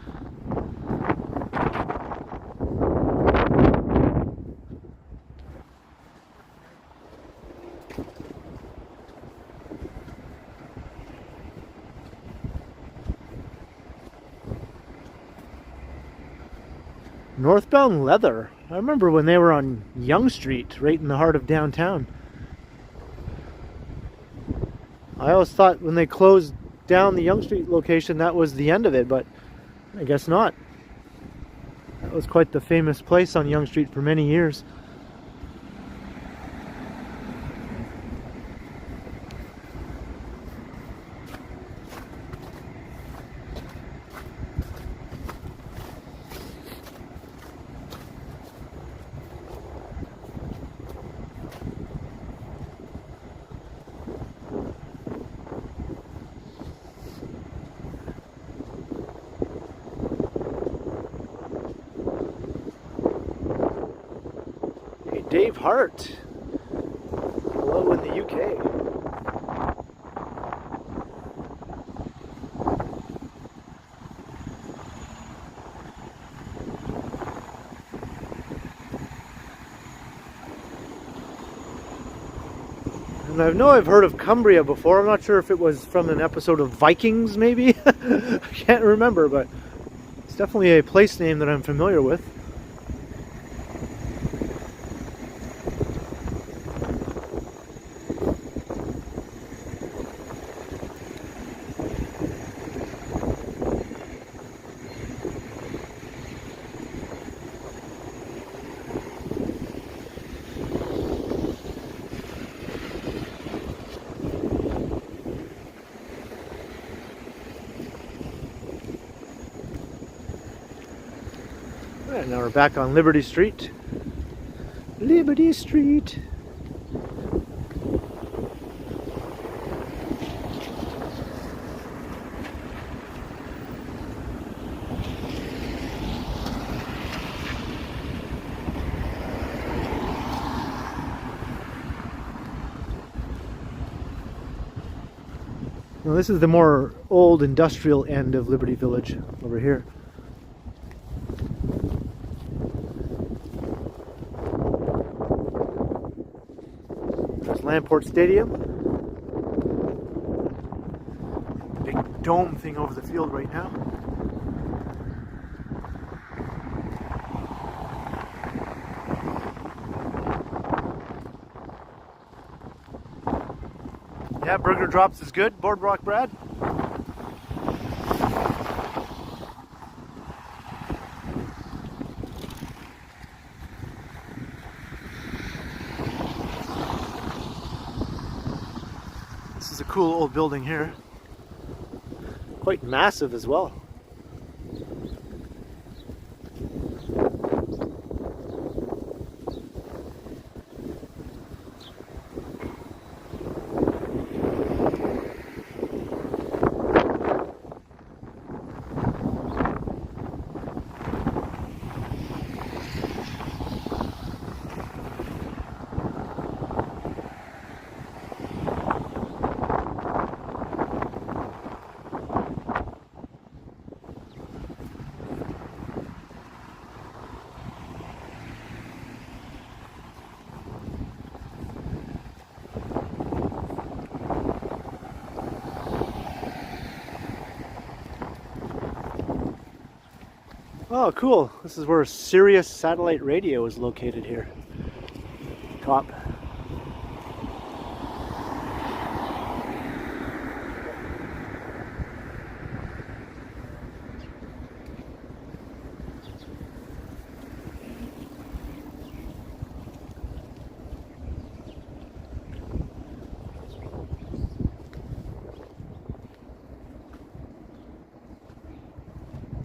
Northbound Leather. I remember when they were on Yonge Street, right in the heart of downtown. I always thought when they closed down the Yonge Street location that was the end of it, but I guess not. That was quite the famous place on Yonge Street for many years. Dave Hart. Hello in the UK. And I know I've heard of Cumbria before. I'm not sure if it was from an episode of Vikings, maybe. I can't remember, but it's definitely a place name that I'm familiar with. And now we're back on Liberty Street. Liberty Street. Now this is the more old industrial end of Liberty Village over here. Lamport Stadium. Big dome thing over the field right now. Yeah, Burger Drops is good. Boardwalk Brad. This is a cool old building here. Quite massive as well. Oh, cool. This is where Sirius Satellite Radio is located here. Top.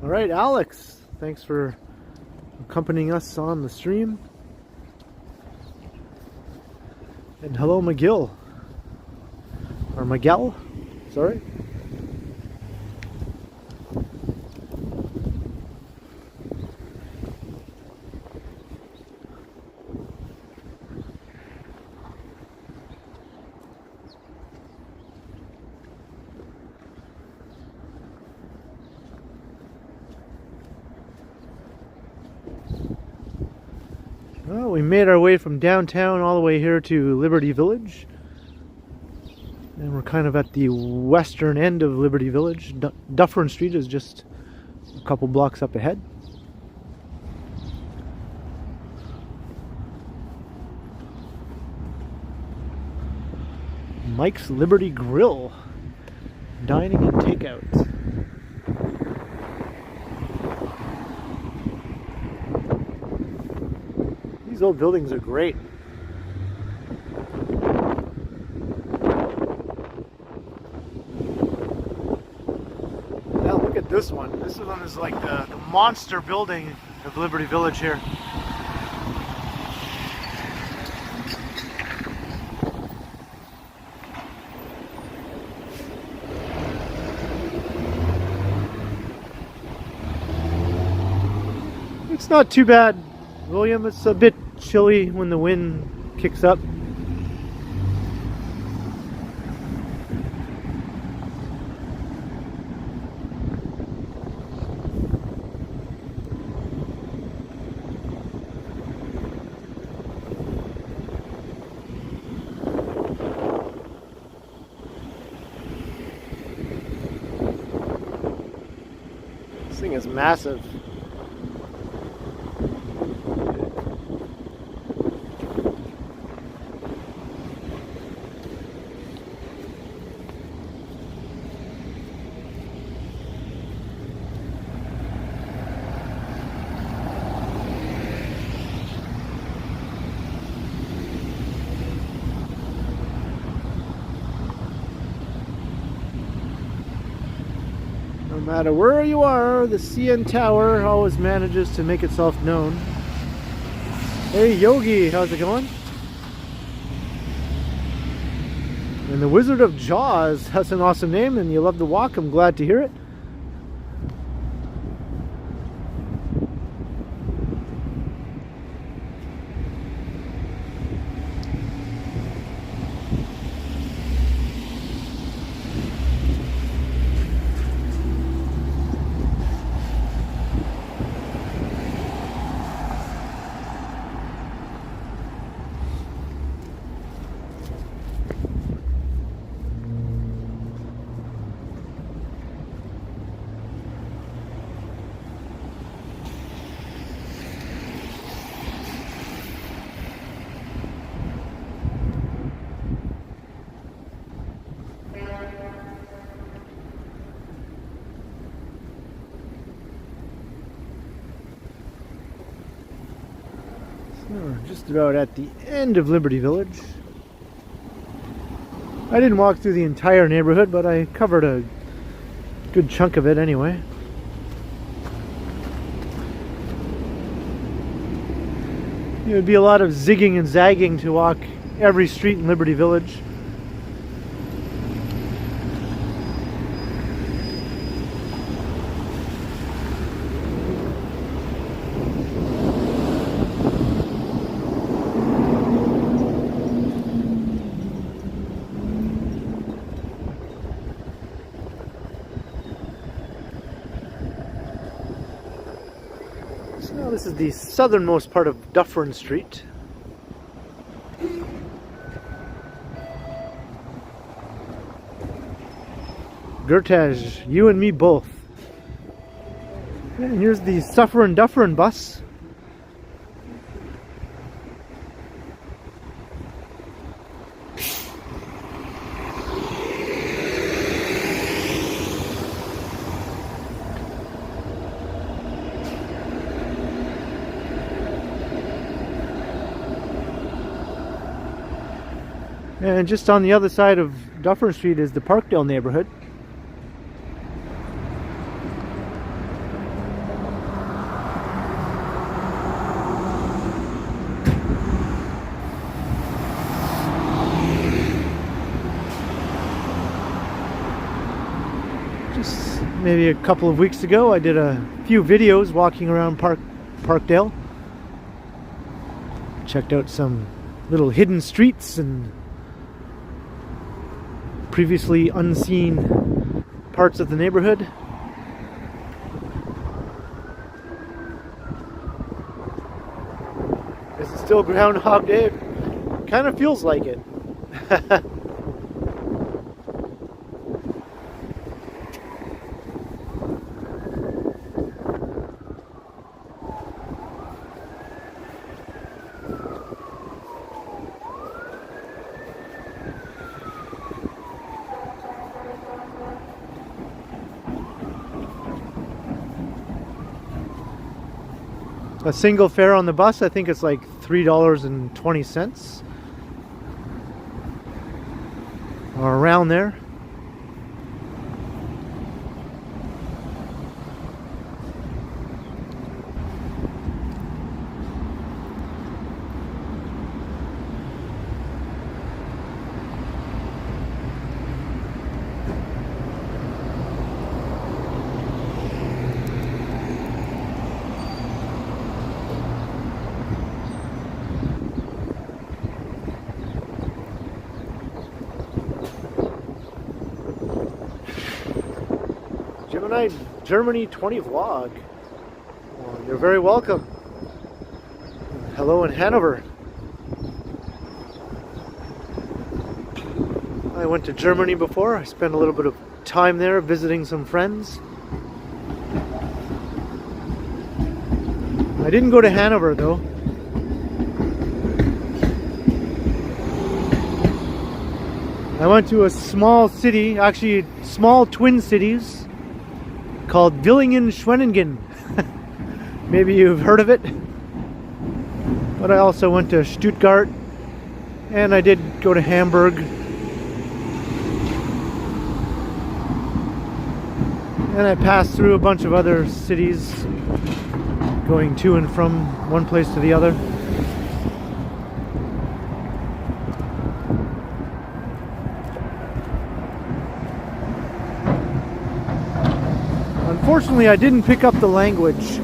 All right, Alex, thanks for accompanying us on the stream. And hello, McGill. Or Miguel, sorry. Well, we made our way from downtown all the way here to Liberty Village. And we're kind of at the western end of Liberty Village. Dufferin Street is just a couple blocks up ahead. Mike's Liberty Grill. Dining and takeout. These old buildings are great. Now look at this one. This one is like the monster building of Liberty Village here. It's not too bad, William. It's a bit chilly when the wind kicks up. This thing is massive. No matter where you are, the CN Tower always manages to make itself known. Hey Yogi, how's it going? And the Wizard of Jaws, that's an awesome name, and you love to walk. I'm glad to hear it. We're just about at the end of Liberty Village. I didn't walk through the entire neighborhood, but I covered a good chunk of it anyway. It would be a lot of zigging and zagging to walk every street in Liberty Village. This is the southernmost part of Dufferin Street. Gertaj, you and me both. And here's the Sufferin' Dufferin' bus. And just on the other side of Dufferin Street is the Parkdale neighborhood. Just maybe a couple of weeks ago, I did a few videos walking around Parkdale. Checked out some little hidden streets and previously unseen parts of the neighborhood. Is it still Groundhog Day? Kind of feels like it. A single fare on the bus, I think it's like $3.20 or around there. Germany 20 vlog. Well, you're very welcome. Hello in Hanover. I went to Germany before. I spent a little bit of time there visiting some friends. I didn't go to Hanover though. I went to a small city, actually small twin cities, called Villingen-Schwenningen. Maybe you've heard of it. But I also went to Stuttgart, and I did go to Hamburg. And I passed through a bunch of other cities, going to and from one place to the other. Unfortunately, I didn't pick up the language.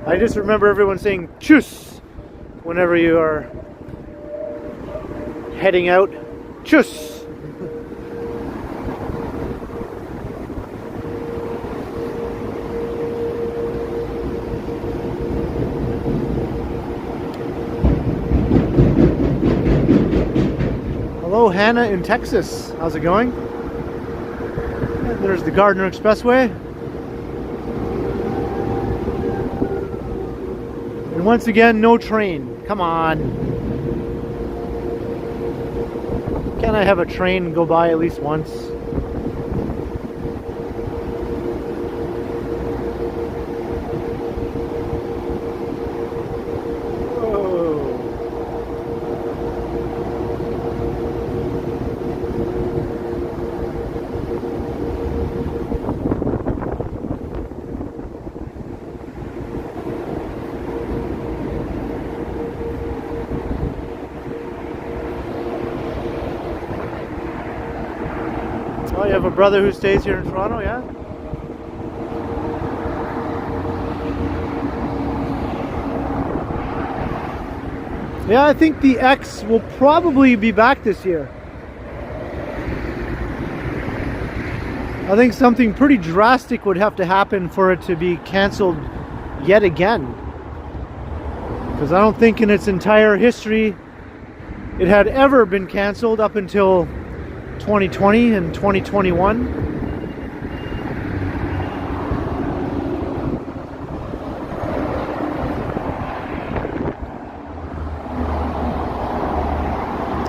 I just remember everyone saying "tschüss" whenever you are heading out. Tschüss. Hello, Hannah in Texas. How's it going? And there's the Gardner Expressway. And once again, no train. Come on. Can't I have a train go by at least once? Oh, you have a brother who stays here in Toronto, yeah? Yeah, I think the X will probably be back this year. I think something pretty drastic would have to happen for it to be cancelled yet again. Because I don't think in its entire history it had ever been cancelled up until 2020 and 2021.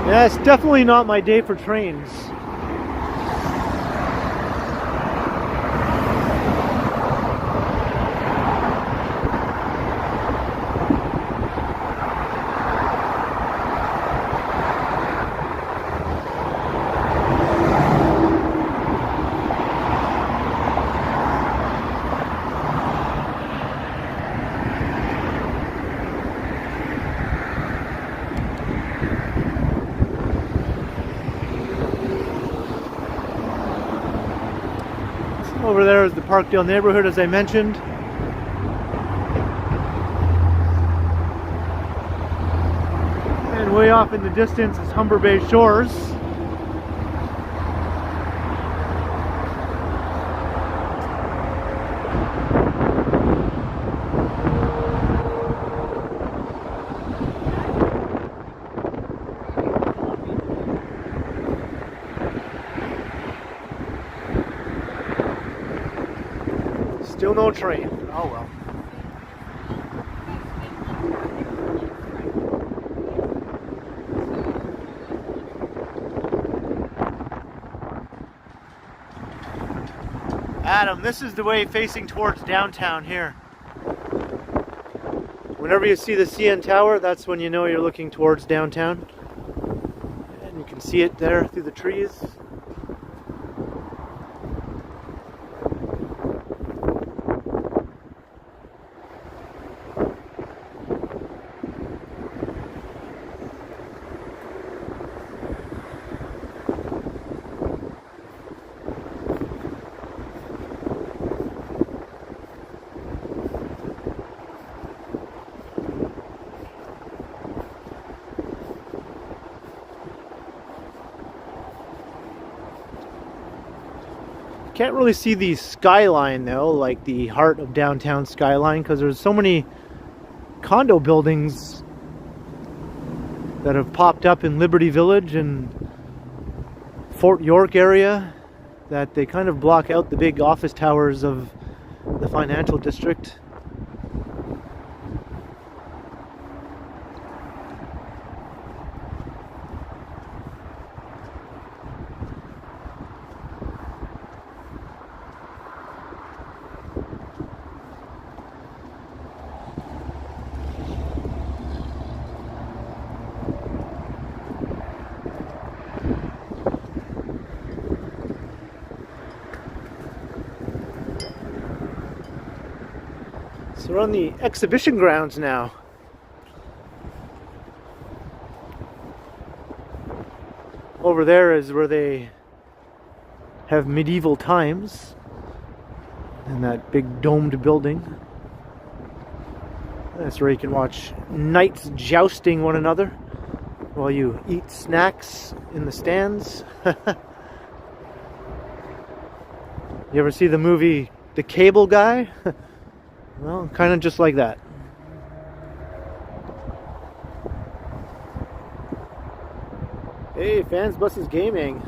Yeah, it's definitely not my day for trains. Over there is the Parkdale neighborhood, as I mentioned. And way off in the distance is Humber Bay Shores. Still no train. Oh well. Adam, this is the way facing towards downtown here. Whenever you see the CN Tower, that's when you know you're looking towards downtown. And you can see it there through the trees. Can't really see the skyline though, like the heart of downtown skyline, because there's so many condo buildings that have popped up in Liberty Village and Fort York area that they kind of block out the big office towers of the financial district. So we're on the exhibition grounds now. Over there is where they have medieval times in that big domed building. That's where you can watch knights jousting one another while you eat snacks in the stands. You ever see the movie The Cable Guy? Well, kind of just like that. Hey, Fans Buses Gaming.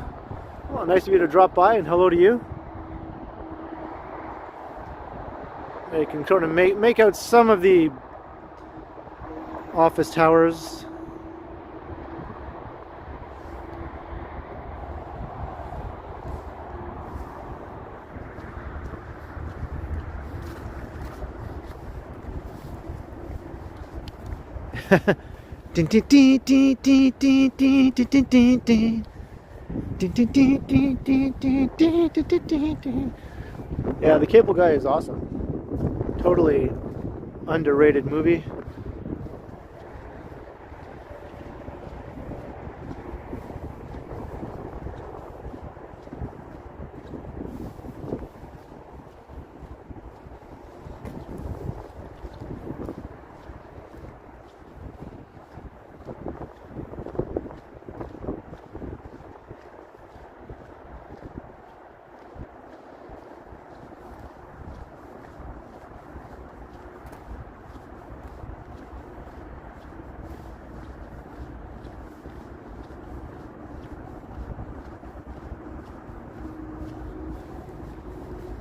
Well, nice of you to drop by, and hello to you. You can sort of make out some of the office towers. Yeah, The Cable Guy is awesome. Totally underrated movie.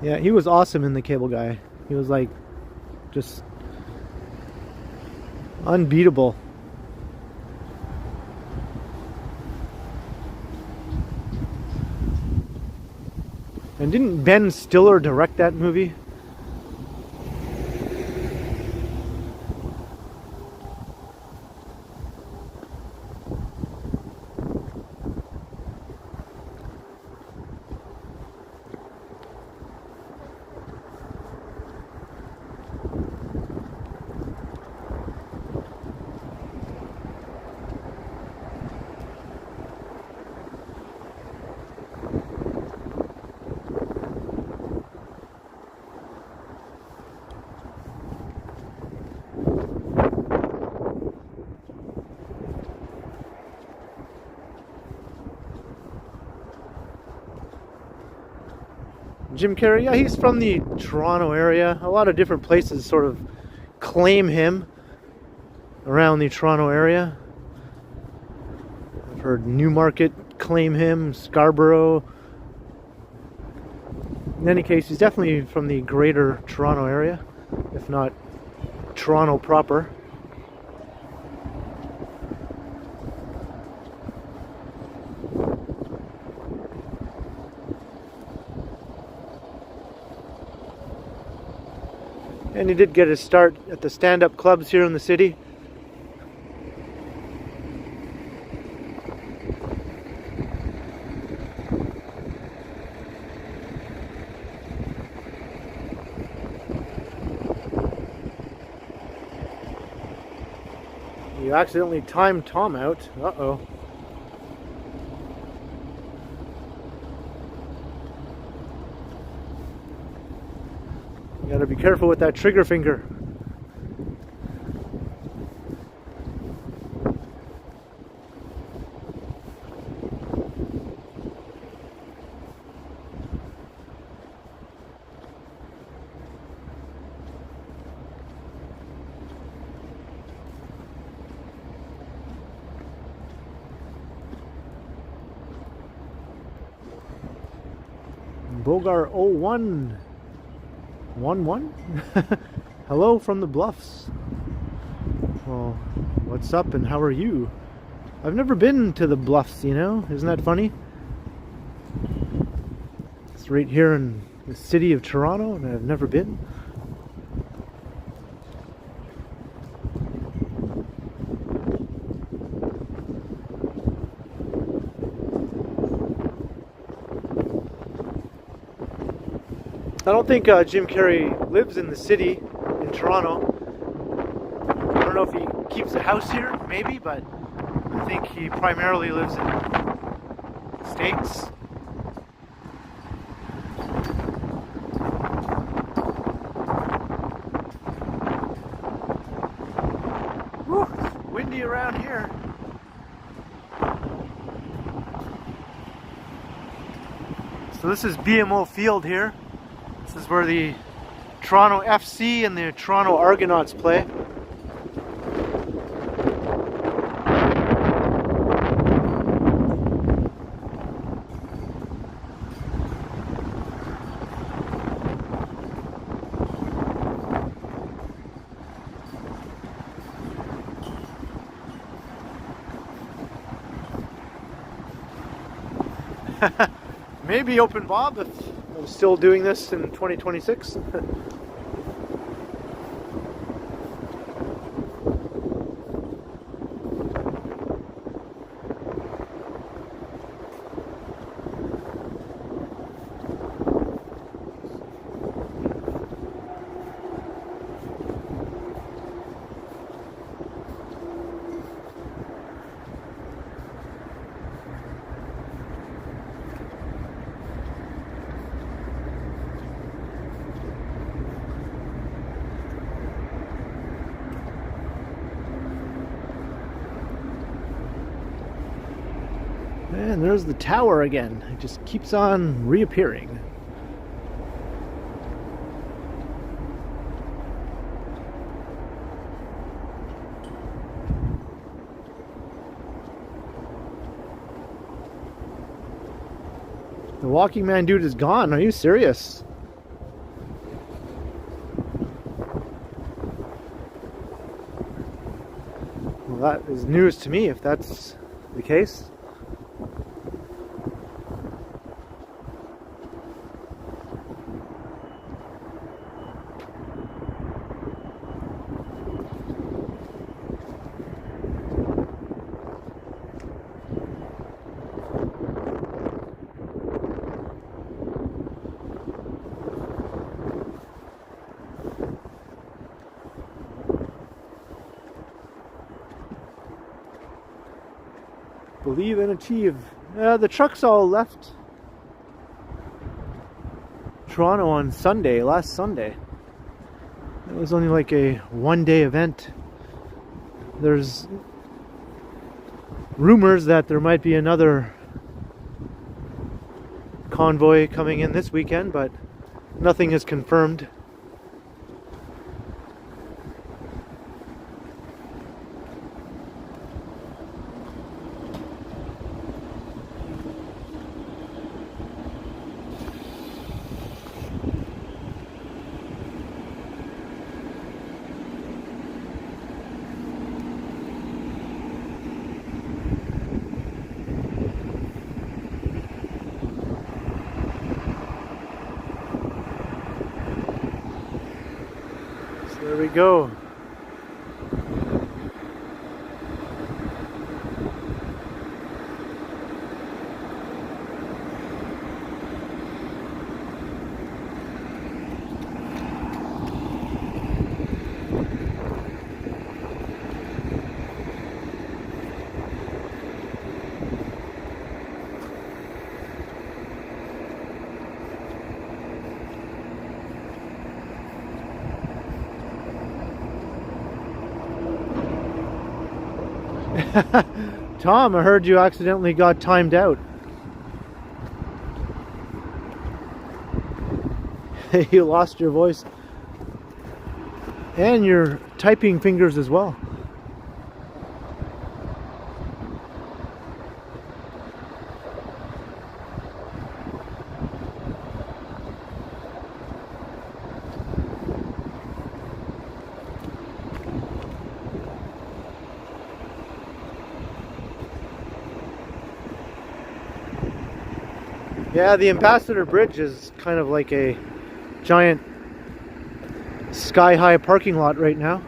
Yeah, he was awesome in The Cable Guy. He was like just unbeatable. And didn't Ben Stiller direct that movie? Jim Carrey, yeah, he's from the Toronto area. A lot of different places sort of claim him around the Toronto area. I've heard Newmarket claim him, Scarborough. In any case, he's definitely from the greater Toronto area, if not Toronto proper. And he did get his start at the stand-up clubs here in the city. You accidentally timed Tom out. Uh-oh. You gotta be careful with that trigger finger. Bogar 01. 1-1? Hello from the Bluffs. Well, what's up and how are you? I've never been to the Bluffs, you know? Isn't that funny? It's right here in the city of Toronto and I've never been. I don't think Jim Carrey lives in the city in Toronto. I don't know if he keeps a house here, maybe, but I think he primarily lives in the States. Whew, it's windy around here. So this is BMO Field here. This is where the Toronto FC and the Toronto Argonauts play. Maybe open Bob if I'm still doing this in 2026. And there's the tower again. It just keeps on reappearing. The walking man dude is gone. Are you serious? Well, that is news to me if that's the case. Believe and achieve. The trucks all left Toronto on Sunday, last Sunday. It was only like a one-day event. There's rumors that there might be another convoy coming in this weekend, but nothing is confirmed. There we go. Tom, I heard you accidentally got timed out. You lost your voice and your typing fingers as well. Yeah, the Ambassador Bridge is kind of like a giant sky-high parking lot right now.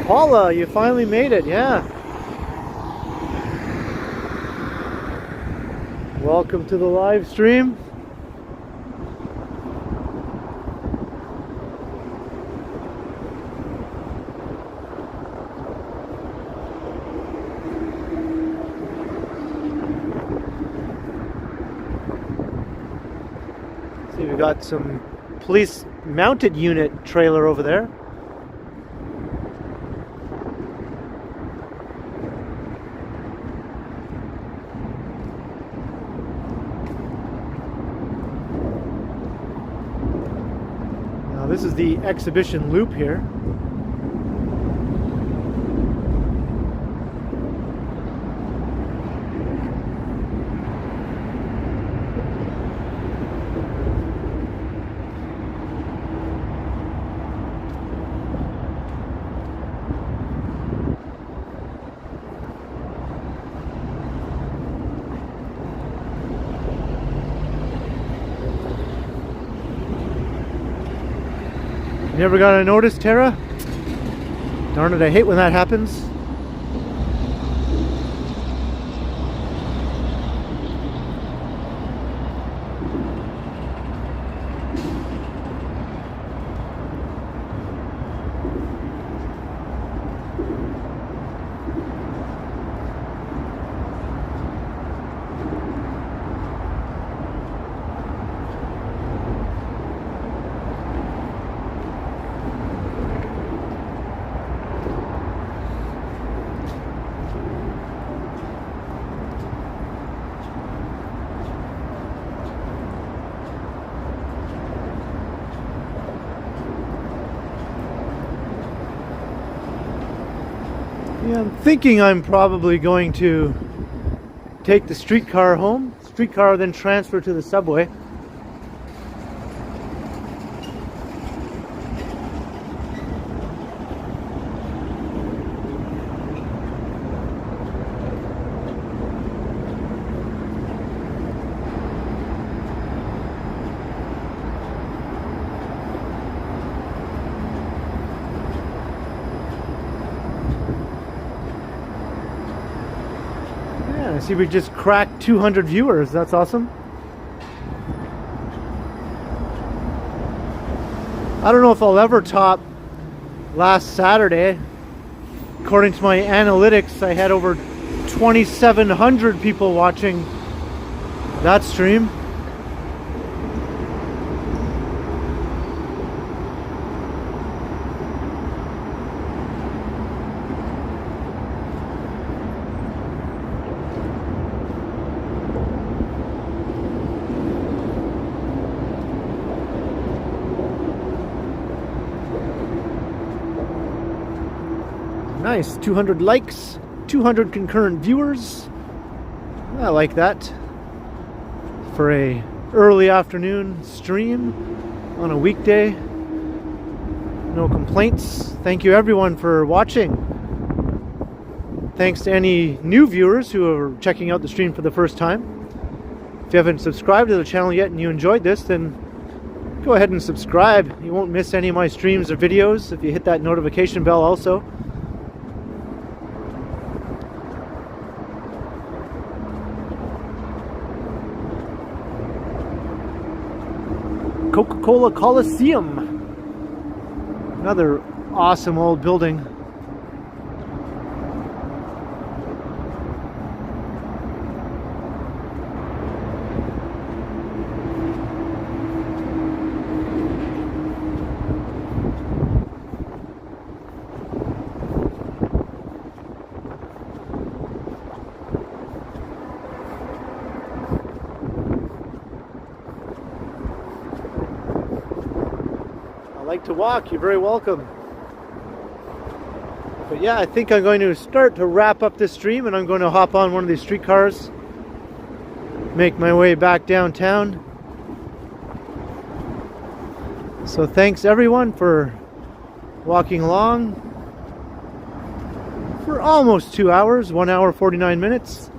Paula, you finally made it, yeah. Welcome to the live stream. See, we got some police mounted unit trailer over there. This is the exhibition loop here. You ever got a notice, Tara? Darn it, I hate when that happens. Yeah, I'm thinking I'm probably going to take the streetcar home. Streetcar, then transfer to the subway. I see we just cracked 200 viewers. That's awesome. I don't know if I'll ever top last Saturday. According to my analytics, I had over 2,700 people watching that stream. Nice, 200 likes, 200 concurrent viewers. I like that for a early afternoon stream on a weekday. No complaints. Thank you everyone for watching. Thanks to any new viewers who are checking out the stream for the first time. If you haven't subscribed to the channel yet and you enjoyed this, then go ahead and subscribe. You won't miss any of my streams or videos if you hit that notification bell also. Coca-Cola Coliseum. Another awesome old building. Like to walk, you're very welcome. But yeah, I think I'm going to start to wrap up this stream, and I'm going to hop on one of these streetcars, make my way back downtown. So thanks everyone for walking along for almost 2 hours, 1 hour 49 minutes.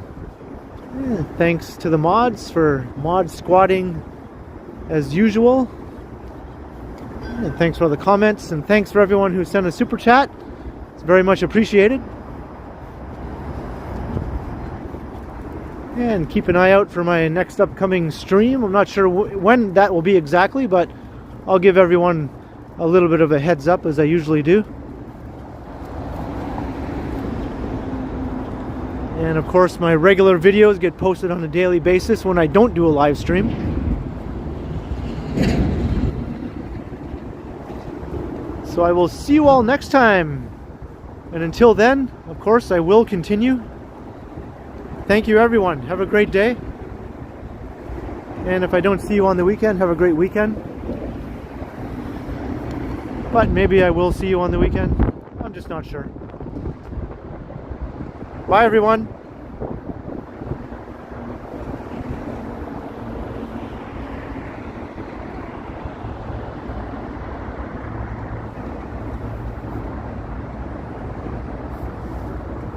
And thanks to the mods for mod squatting as usual. And thanks for all the comments, and thanks for everyone who sent a super chat. It's very much appreciated. And keep an eye out for my next upcoming stream. I'm not sure when that will be exactly, but I'll give everyone a little bit of a heads up, as I usually do. And of course, my regular videos get posted on a daily basis when I don't do a live stream. So I will see you all next time. And until then, of course, I will continue. Thank you, everyone. Have a great day. And if I don't see you on the weekend, have a great weekend. But maybe I will see you on the weekend. I'm just not sure. Bye, everyone.